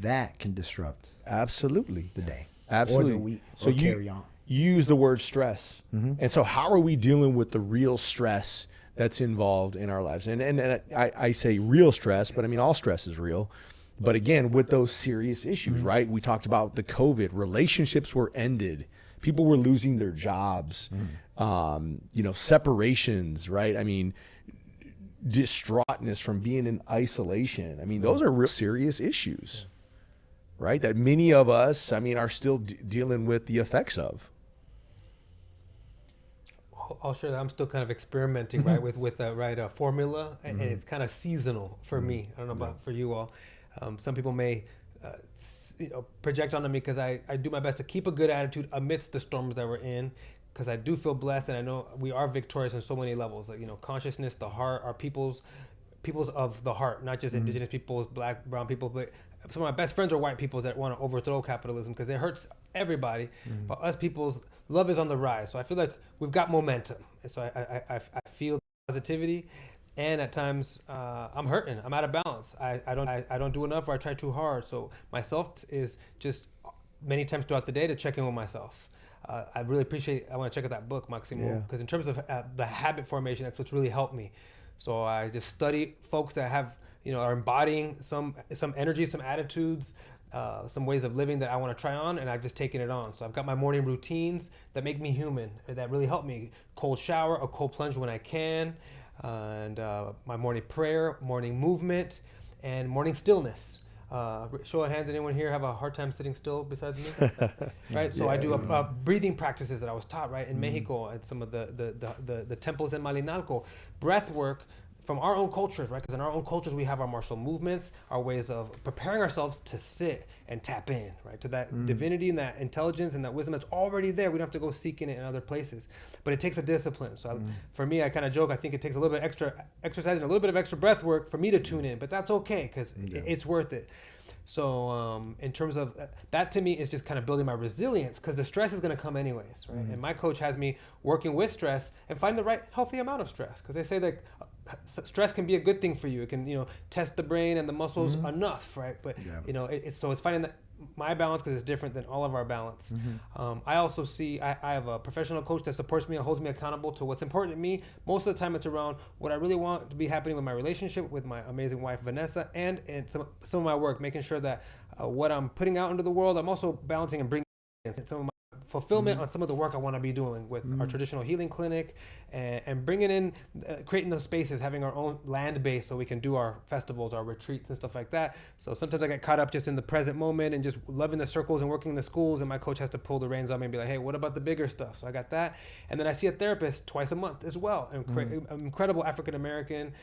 That can disrupt Absolutely. the day. Absolutely. Or the week. So or carry on. You use the word stress. Mm-hmm. And so how are we dealing with the real stress that's involved in our lives? And I say real stress, but I mean, all stress is real. But again, with those serious issues, right? We talked about the COVID, relationships were ended. People were losing their jobs, separations, right? I mean, distraughtness from being in isolation. I mean, those are real serious issues, right? That many of us, are still dealing with the effects of. I'll share that. I'm still kind of experimenting, right, with the formula, and it's kind of seasonal for me. I don't know about for you all. Some people may project onto me because I do my best to keep a good attitude amidst the storms that we're in, because I do feel blessed, and I know we are victorious on so many levels. Like, consciousness, the heart, our peoples of the heart, not just indigenous peoples, black, brown people, but some of my best friends are white peoples that want to overthrow capitalism because it hurts everybody. But us peoples, love is on the rise. So I feel like we've got momentum. And so I feel positivity. And at times I'm hurting. I'm out of balance. I don't do enough, or I try too hard. So myself is just many times throughout the day to check in with myself. I really appreciate. I want to check out that book, Maximo, because in terms of the habit formation, that's what's really helped me. So I just study folks that have, are embodying some energy, some attitudes, some ways of living that I want to try on, and I've just taken it on. So I've got my morning routines that make me human, that really help me. Cold shower, a cold plunge when I can, and my morning prayer, morning movement, and morning stillness. Show of hands, anyone here have a hard time sitting still besides me? Right? So I do breathing practices that I was taught, right, in Mexico and some of the temples in Malinalco. Breath work from our own cultures, right? Because in our own cultures, we have our martial movements, our ways of preparing ourselves to sit and tap in, right? To that divinity and that intelligence and that wisdom that's already there. We don't have to go seeking it in other places. But it takes a discipline. So for me, I kind of joke, I think it takes a little bit extra exercise and a little bit of extra breath work for me to tune in. But that's okay, because it's worth it. So in terms of that, to me is just kind of building my resilience, because the stress is going to come anyways, right? And my coach has me working with stress and find the right healthy amount of stress, because they say that stress can be a good thing for you. It can, test the brain and the muscles enough, right? But it's finding that my balance, because it's different than all of our balance. I also see I have a professional coach that supports me and holds me accountable to what's important to me. Most of the time, it's around what I really want to be happening with my relationship with my amazing wife Vanessa, and some of my work, making sure that what I'm putting out into the world, I'm also balancing and bringing in some of my fulfillment on some of the work I want to be doing with our traditional healing clinic, and bringing in, creating those spaces, having our own land base so we can do our festivals, our retreats and stuff like that. So sometimes I get caught up just in the present moment and just loving the circles and working the schools, and my coach has to pull the reins on me and be like, hey, what about the bigger stuff? So I got that. And then I see a therapist twice a month as well. An incredible African-American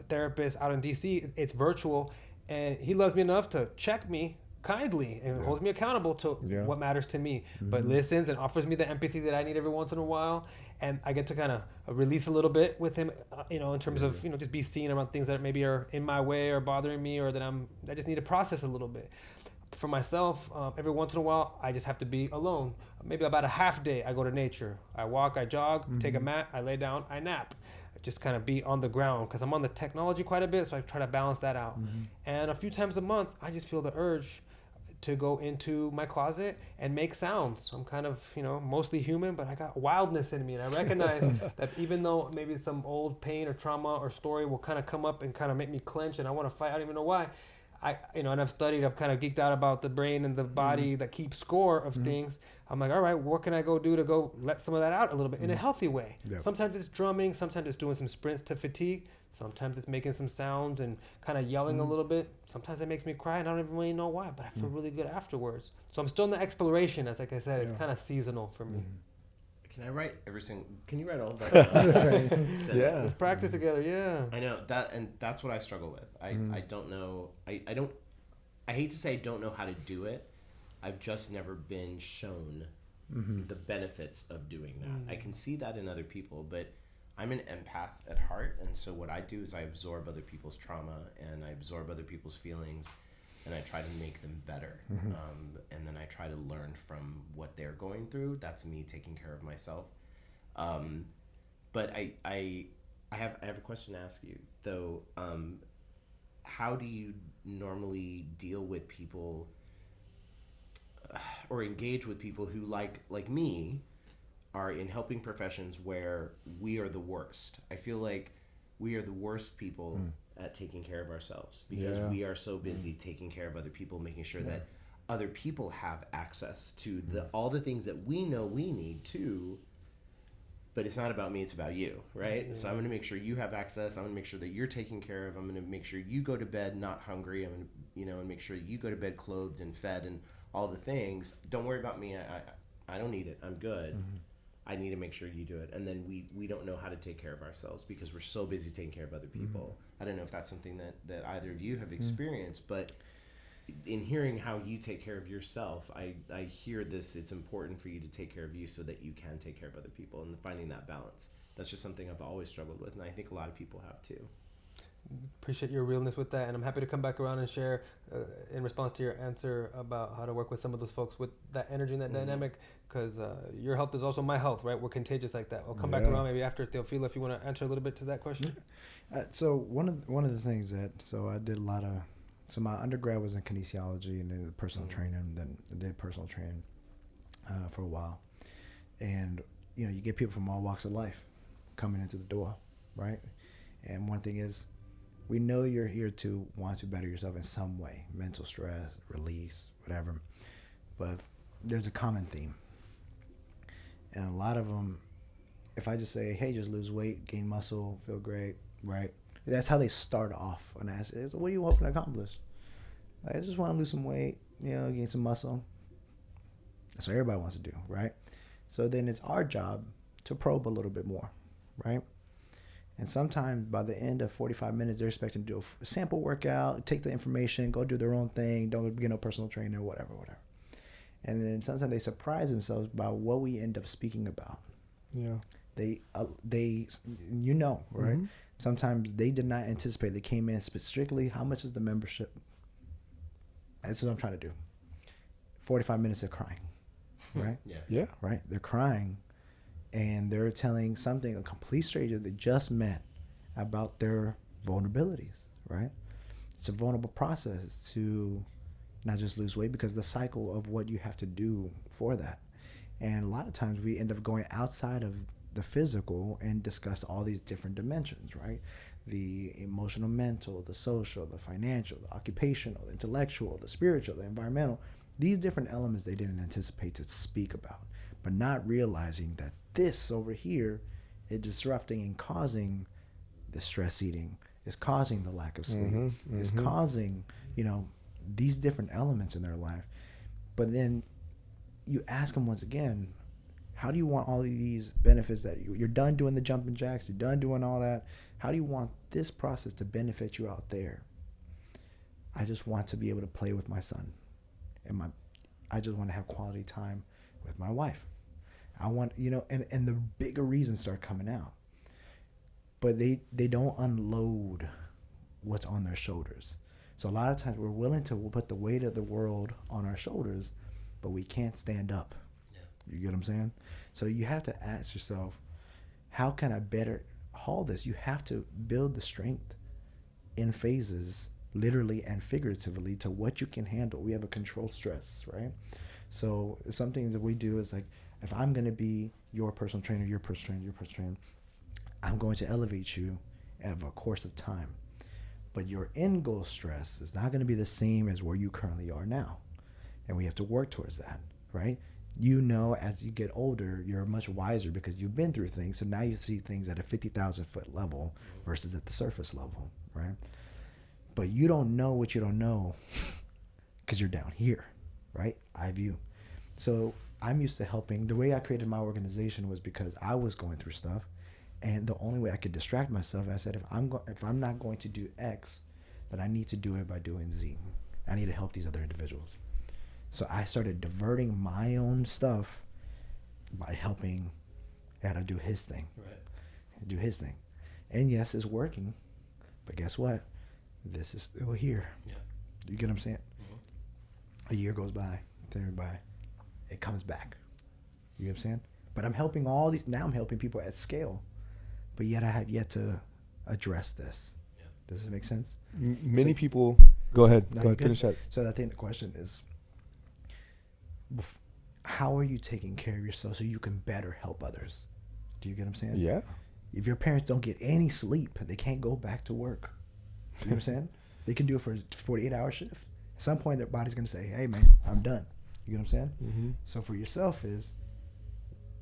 therapist out in DC. It's virtual. And he loves me enough to check me kindly and holds me accountable to what matters to me, but listens and offers me the empathy that I need every once in a while. And I get to kind of release a little bit with him, in terms of, just be seen around things that maybe are in my way or bothering me, or that I just need to process a little bit. For myself, every once in a while, I just have to be alone. Maybe about a half day, I go to nature. I walk, I jog, take a mat, I lay down, I nap. Just kind of be on the ground, because I'm on the technology quite a bit, so I try to balance that out. And a few times a month, I just feel the urge to go into my closet and make sounds. I'm kind of, mostly human, but I got wildness in me. And I recognize that even though maybe some old pain or trauma or story will kind of come up and kind of make me clench and I want to fight, I don't even know why. And I've kind of geeked out about the brain and the body that keeps score of things. I'm like, all right, what can I go do to go let some of that out a little bit in a healthy way? Yep. Sometimes it's drumming, sometimes it's doing some sprints to fatigue, sometimes it's making some sounds and kind of yelling a little bit. Sometimes it makes me cry and I don't even really know why, but I feel really good afterwards. So I'm still in the exploration, as like I said, it's kind of seasonal for me. Can I write can you write all of that? Yeah. Let's practice together, yeah. I know that, and that's what I struggle with. I don't know, I hate to say I don't know how to do it. I've just never been shown the benefits of doing that. I can see that in other people, but I'm an empath at heart, and so what I do is I absorb other people's trauma and I absorb other people's feelings, and I try to make them better. And then I try to learn from what they're going through. That's me taking care of myself. But I have a question to ask you though. How do you normally deal with people or engage with people who like me are in helping professions where we are the worst? I feel like we are the worst people at taking care of ourselves, because we are so busy taking care of other people, making sure that other people have access to all the things that we know we need too. But it's not about me, it's about you, right? So I'm going to make sure you have access. I'm going to make sure that you're taken care of. I'm going to make sure you go to bed not hungry. I'm going to, and make sure you go to bed clothed and fed and all the things. Don't worry about me. I don't need it. I'm good. I need to make sure you do it. And then we don't know how to take care of ourselves because we're so busy taking care of other people. I don't know if that's something that either of you have experienced, but in hearing how you take care of yourself, I hear this, it's important for you to take care of you so that you can take care of other people, and finding that balance. That's just something I've always struggled with, and I think a lot of people have too. Appreciate your realness with that, and I'm happy to come back around and share in response to your answer about how to work with some of those folks with that energy and that dynamic, because your health is also my health, right? We're contagious like that. I'll come back around maybe after. Theophila, if you want to answer a little bit to that question. So one of the things I did a lot of. So my undergrad was in kinesiology and then personal training. Then I did personal training for a while, and you get people from all walks of life coming into the door, right? And one thing is, we know you're here to want to better yourself in some way, mental stress, release, whatever. But there's a common theme, and a lot of them, if I just say, "Hey, just lose weight, gain muscle, feel great," right? That's how they start off. And I say, "What do you hope to accomplish?" I just want to lose some weight, gain some muscle. That's what everybody wants to do, right? So then it's our job to probe a little bit more, right? And sometimes by the end of 45 minutes, they're expecting to do a sample workout, take the information, go do their own thing, don't get no personal trainer, whatever. And then sometimes they surprise themselves by what we end up speaking about. Yeah. They right? Sometimes they did not anticipate. They came in strictly, how much is the membership? That's what I'm trying to do. 45 minutes of crying, right? Yeah. Right? They're crying, and they're telling something, a complete stranger they just met, about their vulnerabilities, right? It's a vulnerable process to not just lose weight, because the cycle of what you have to do for that. And a lot of times we end up going outside of the physical and discuss all these different dimensions, right? The emotional, mental, the social, the financial, the occupational, the intellectual, the spiritual, the environmental. These different elements they didn't anticipate to speak about, but not realizing that this over here is disrupting and causing the stress eating, is causing the lack of sleep, is causing, these different elements in their life. But then you ask them once again, how do you want all of these benefits that you're done doing the jumping jacks, you're done doing all that? How do you want this process to benefit you out there? I just want to be able to play with my son. and I just want to have quality time with my wife. I want, and the bigger reasons start coming out. But they don't unload what's on their shoulders. So a lot of times we're willing to put the weight of the world on our shoulders, but we can't stand up. Yeah. You get what I'm saying? So you have to ask yourself, how can I better haul this? You have to build the strength in phases, literally and figuratively, to what you can handle. We have a controlled stress, right? So some things that we do is like, if I'm going to be your personal trainer, your personal trainer, your personal trainer, I'm going to elevate you over a course of time. But your end goal stress is not going to be the same as where you currently are now. And we have to work towards that, right? As you get older, you're much wiser because you've been through things. So now you see things at a 50,000 foot level versus at the surface level, right? But you don't know what you don't know because you're down here, right? I view. So I'm used to helping. The way I created my organization was because I was going through stuff. And the only way I could distract myself, I said, if I'm not going to do X, then I need to do it by doing Z. I need to help these other individuals. So I started diverting my own stuff by helping Hera do his thing. Right. Do his thing. And yes, it's working. But guess what? This is still here. Yeah. You get what I'm saying? Mm-hmm. A year goes by, 10 years by, it comes back. You get what I'm saying? But I'm helping now I'm helping people at scale. But yet I have yet to address this. Yeah. Does this make sense? Many people, go ahead, finish that. So I think the question is, how are you taking care of yourself so you can better help others? Do you get what I'm saying? Yeah. If your parents don't get any sleep, they can't go back to work. You know what I'm saying? They can do it for a 48-hour shift. At some point, their body's going to say, hey, man, I'm done. You get what I'm saying? Mm-hmm. So for yourself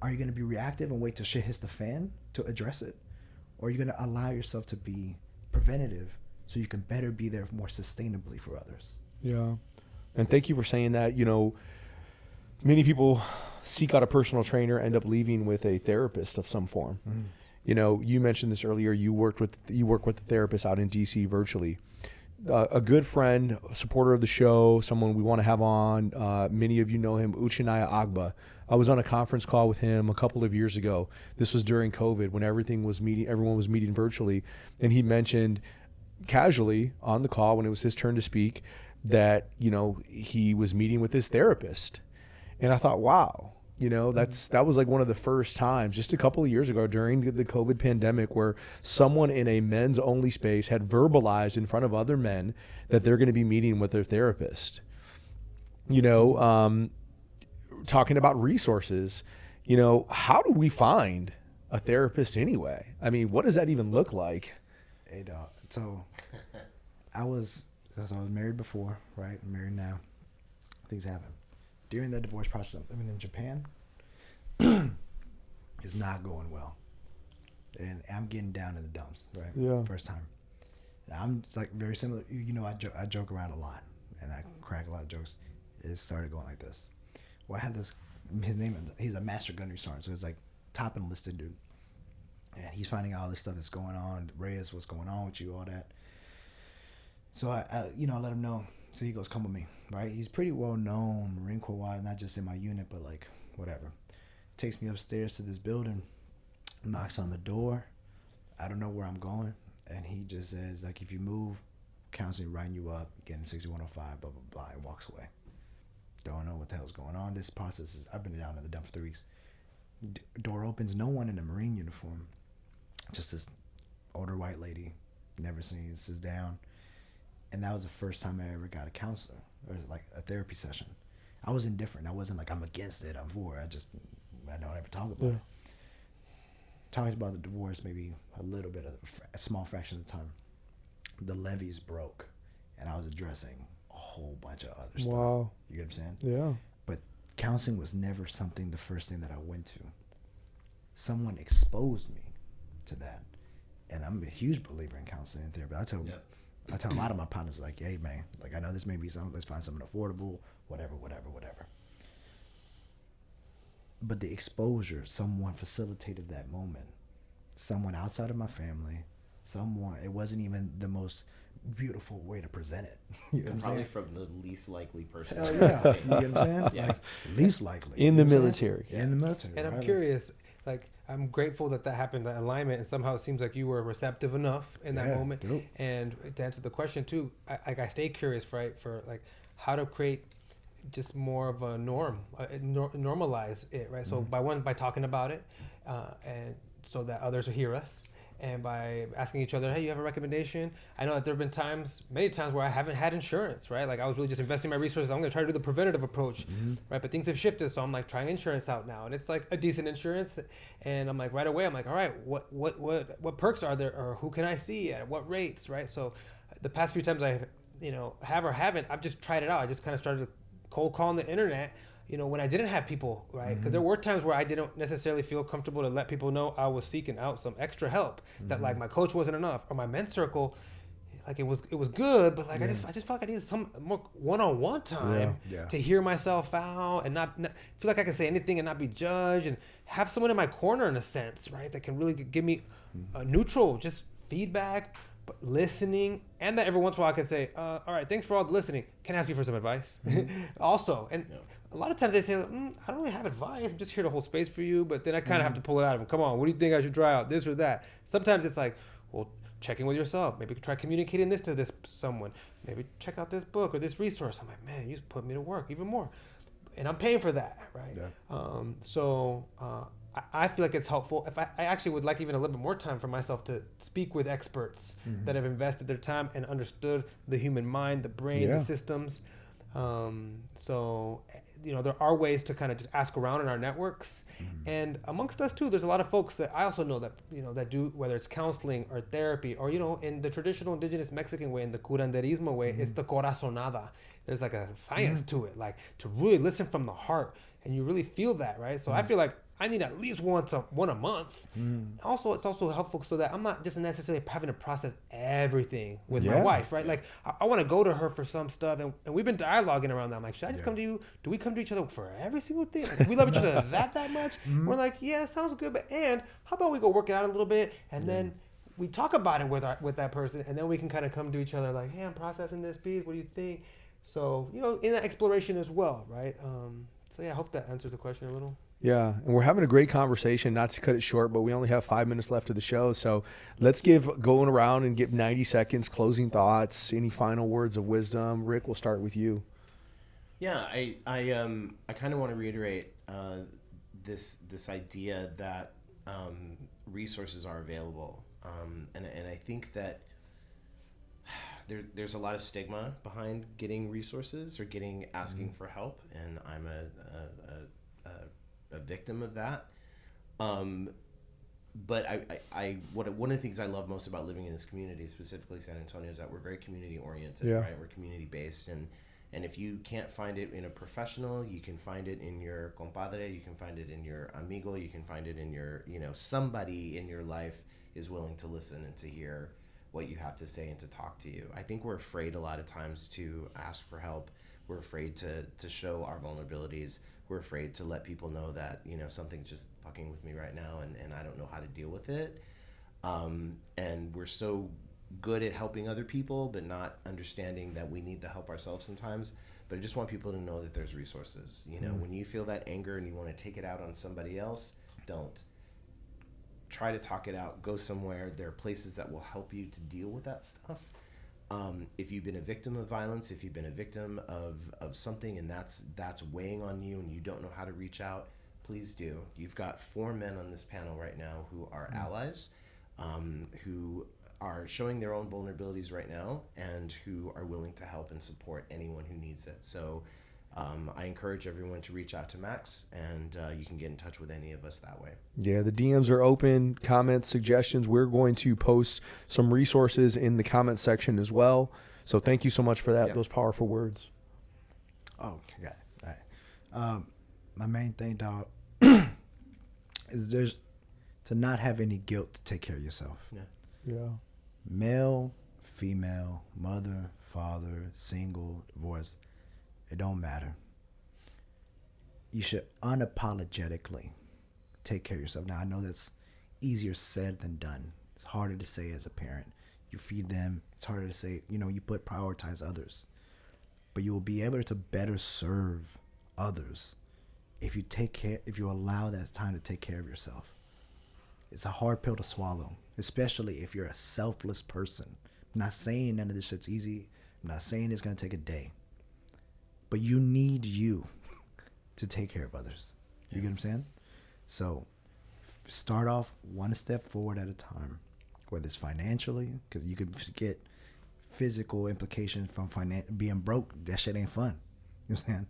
are you going to be reactive and wait till shit hits the fan to address it? Or are you going to allow yourself to be preventative so you can better be there more sustainably for others? Yeah. And thank you for saying that. Many people seek out a personal trainer, end up leaving with a therapist of some form. Mm-hmm. You mentioned this earlier. You work with a therapist out in DC virtually. A good friend, a supporter of the show, someone we want to have on. Many of you know him, Uchenaya Agba. I was on a conference call with him a couple of years ago. This was during COVID when everyone was meeting virtually. And he mentioned casually on the call when it was his turn to speak that, he was meeting with his therapist. And I thought, wow, that was like one of the first times just a couple of years ago during the COVID pandemic where someone in a men's only space had verbalized in front of other men that they're going to be meeting with their therapist. Talking about resources, how do we find a therapist anyway? I mean, what does that even look like? Hey, dog. So I was married before, right? I'm married now. Things happen. During the divorce process, living in Japan is not going well. And I'm getting down in the dumps, right? Yeah. First time. And I'm like very similar. I joke around a lot and I crack a lot of jokes. It started going like this. Well, I had he's a master gunnery sergeant, so it's like top enlisted dude. And he's finding out all this stuff that's going on. Reyes, what's going on with you, all that. So I let him know. So he goes, come with me, right? He's pretty well known Marine Corps wise, not just in my unit, but like whatever. Takes me upstairs to this building, knocks on the door. I don't know where I'm going. And he just says, like, if you move, counseling writing you up, getting 6105, blah, blah, blah, and walks away. Don't know what the hell's going on. This process I've been down in the dump for 3 weeks. Door opens, no one in a Marine uniform. Just this older white lady, never seen, sits down. And that was the first time I ever got a counselor or like a therapy session. I was indifferent. I wasn't like, I'm against it, I'm for it. I don't ever talk about it. Talked about the divorce maybe a little bit, a small fraction of the time. The levees broke and I was addressing a whole bunch of other stuff. Wow. You get what I'm saying? Yeah. But counseling was never the first thing that I went to. Someone exposed me to that. And I'm a huge believer in counseling and therapy. I tell a lot of my partners, like, hey, man, like, I know this may be something, let's find something affordable, whatever. But the exposure, someone facilitated that moment. Someone outside of my family, someone, it wasn't even the most beautiful way to present it. You know what I'm Probably saying? from the least likely person. Hell yeah. You get what I'm saying? Yeah. Like, least likely. In You the know what I'm saying? military. In the military. And I'm right? curious, like, I'm grateful that happened, that alignment, and somehow it seems like you were receptive enough in that Yeah, moment. dope. And to answer the question too, I stay curious, right, for like how to create just more of a norm, normalize it, right? So by talking about it, and so that others will hear us, and by asking each other, hey, you have a recommendation? I know that there have been many times where I haven't had insurance, right? Like I was really just investing my resources. I'm going to try to do the preventative approach, right? But things have shifted, so I'm like trying insurance out now, and it's like a decent insurance. And I'm like right away, I'm like, all right, what perks are there, or who can I see at what rates, right? So the past few times I, have or haven't, I've just tried it out. I just kind of started cold calling the internet, when I didn't have people, right? Because there were times where I didn't necessarily feel comfortable to let people know I was seeking out some extra help, that like my coach wasn't enough, or my men's circle, like it was good, but like I just felt like I needed some more one-on-one time to hear myself out and not feel like I can say anything and not be judged, and have someone in my corner in a sense, right? That can really give me a neutral, just feedback, but listening, and that every once in a while I can say, all right, thanks for all the listening. Can I ask you for some advice? Also, and a lot of times they say, I don't really have advice. I'm just here to hold space for you. But then I kind of have to pull it out of them. Come on, what do you think I should try out? This or that. Sometimes it's like, well, check in with yourself. Maybe try communicating this to this someone. Maybe check out this book or this resource. I'm like, man, you just put me to work even more. And I'm paying for that, right? Yeah. I feel like it's helpful. If I actually would like even a little bit more time for myself to speak with experts that have invested their time and understood the human mind, the brain, the systems. There are ways to kind of just ask around in our networks, and amongst us too, there's a lot of folks that I also know that, that do, whether it's counseling or therapy, or, in the traditional indigenous Mexican way, in the curanderismo way, it's the corazonada. There's like a science to it, like to really listen from the heart, and you really feel that, right? So I feel like I need at least one a month. Also, it's also helpful so that I'm not just necessarily having to process everything with my wife, right? Like I want to go to her for some stuff, and we've been dialoguing around that. I'm like, should I just come to you? Do we come to each other for every single thing? Like, do we love each other that much? We're like, yeah, sounds good, but how about we go work it out a little bit, and then we talk about it with that person, and then we can kind of come to each other like, hey, I'm processing this piece. What do you think? So, in that exploration as well, right? I hope that answers the question a little. Yeah, and we're having a great conversation, not to cut it short, but we only have 5 minutes left of the show. So let's going around and get 90 seconds, closing thoughts, any final words of wisdom. Rick, we'll start with you. Yeah, I kind of want to reiterate this idea that resources are available, and I think that there's a lot of stigma behind getting resources or asking for help, and I'm a victim of that. But one of the things I love most about living in this community, specifically San Antonio, is that we're very community oriented, right? We're community based, and if you can't find it in a professional, you can find it in your compadre, you can find it in your amigo, you can find it in your, somebody in your life is willing to listen and to hear what you have to say and to talk to you. I think we're afraid a lot of times to ask for help. We're afraid to show our vulnerabilities. We're afraid to let people know that, something's just fucking with me right now, and I don't know how to deal with it. And we're so good at helping other people, but not understanding that we need to help ourselves sometimes. But I just want people to know that there's resources. When you feel that anger and you want to take it out on somebody else, don't. Try to talk it out. Go somewhere. There are places that will help you to deal with that stuff. If you've been a victim of violence, if you've been a victim of something and that's weighing on you and you don't know how to reach out, please do. You've got 4 men on this panel right now who are allies, who are showing their own vulnerabilities right now and who are willing to help and support anyone who needs it. So I encourage everyone to reach out to Max, and you can get in touch with any of us that way. Yeah, the DMs are open. Comments, suggestions. We're going to post some resources in the comments section as well. So thank you so much for that. Yep. Those powerful words. Oh, got it. All right. My main thing, dog, is to not have any guilt to take care of yourself. Yeah. Male, female, mother, father, single, divorced. It don't matter. You should unapologetically take care of yourself. Now, I know that's easier said than done. It's harder to say as a parent. You feed them. It's harder to say, you prioritize others. But you will be able to better serve others if you allow that time to take care of yourself. It's a hard pill to swallow, especially if you're a selfless person. I'm not saying none of this shit's easy. I'm not saying it's going to take a day. But you need you to take care of others. You get what I'm saying? So start off one step forward at a time, whether it's financially, because you could get physical implications from being broke. That shit ain't fun. You know what I'm saying?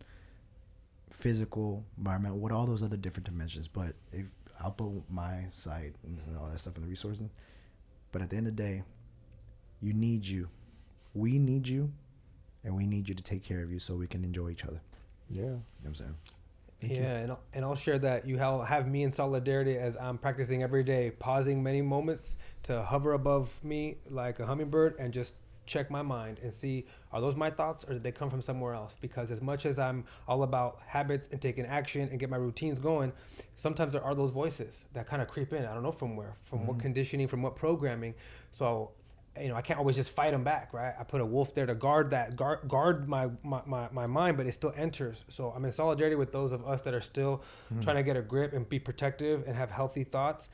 Physical, environmental, what all those other different dimensions. But if I'll put my side and all that stuff in the resources. But at the end of the day, you need you. We need you, and we need you to take care of you so we can enjoy each other. Yeah. You know what I'm saying? And I'll share that you have me in solidarity as I'm practicing every day, pausing many moments to hover above me like a hummingbird and just check my mind and see, are those my thoughts or did they come from somewhere else? Because as much as I'm all about habits and taking action and get my routines going, sometimes there are those voices that kind of creep in. I don't know from where, from what conditioning, from what programming. So, I can't always just fight them back, right? I put a wolf there to guard my mind, but it still enters. So I'm in solidarity with those of us that are still trying to get a grip and be protective and have healthy thoughts,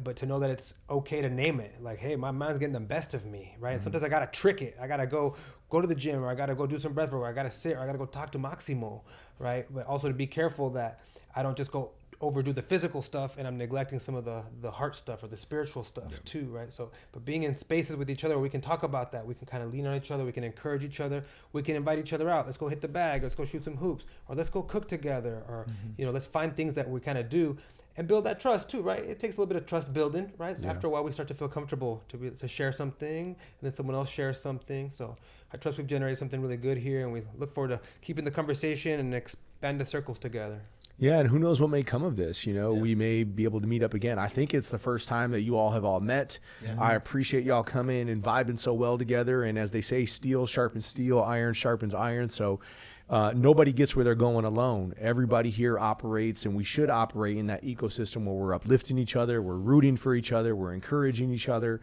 but to know that it's okay to name it. Like, hey, my mind's getting the best of me, right? And sometimes I gotta trick it. I gotta go to the gym, or I gotta go do some breath work, or I gotta sit, or I gotta go talk to Maximo, right? But also to be careful that I don't just go overdo the physical stuff and I'm neglecting some of the heart stuff or the spiritual stuff too, right? So, but being in spaces with each other where we can talk about that, we can kind of lean on each other, we can encourage each other, we can invite each other out. Let's go hit the bag, let's go shoot some hoops, or let's go cook together, or let's find things that we kind of do and build that trust too, right? It takes a little bit of trust building, right? So after a while, we start to feel comfortable to share something, and then someone else shares something. So I trust we've generated something really good here, and we look forward to keeping the conversation and expand the circles together. Yeah, and who knows what may come of this. We may be able to meet up again. I think it's the first time that you all have all met. Yeah. I appreciate y'all coming and vibing so well together. And as they say, steel sharpens steel, iron sharpens iron. So nobody gets where they're going alone. Everybody here operates, and we should operate in that ecosystem where we're uplifting each other, we're rooting for each other, we're encouraging each other.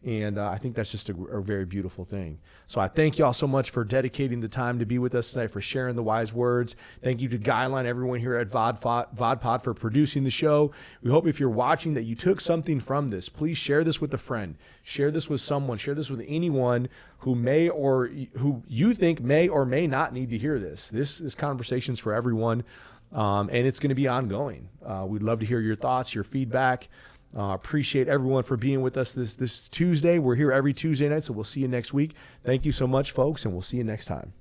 And I think that's just a very beautiful thing. So I thank y'all so much for dedicating the time to be with us tonight, for sharing the wise words. Thank you to Guideline, everyone here at VodPod for producing the show. We hope if you're watching that you took something from this. Please share this with a friend. Share this with someone. Share this with anyone who who you think may or may not need to hear this. This conversation's for everyone, and it's going to be ongoing. We'd love to hear your thoughts, your feedback. Appreciate everyone for being with us this Tuesday. We're here every Tuesday night, so we'll see you next week. Thank you so much, folks, and we'll see you next time.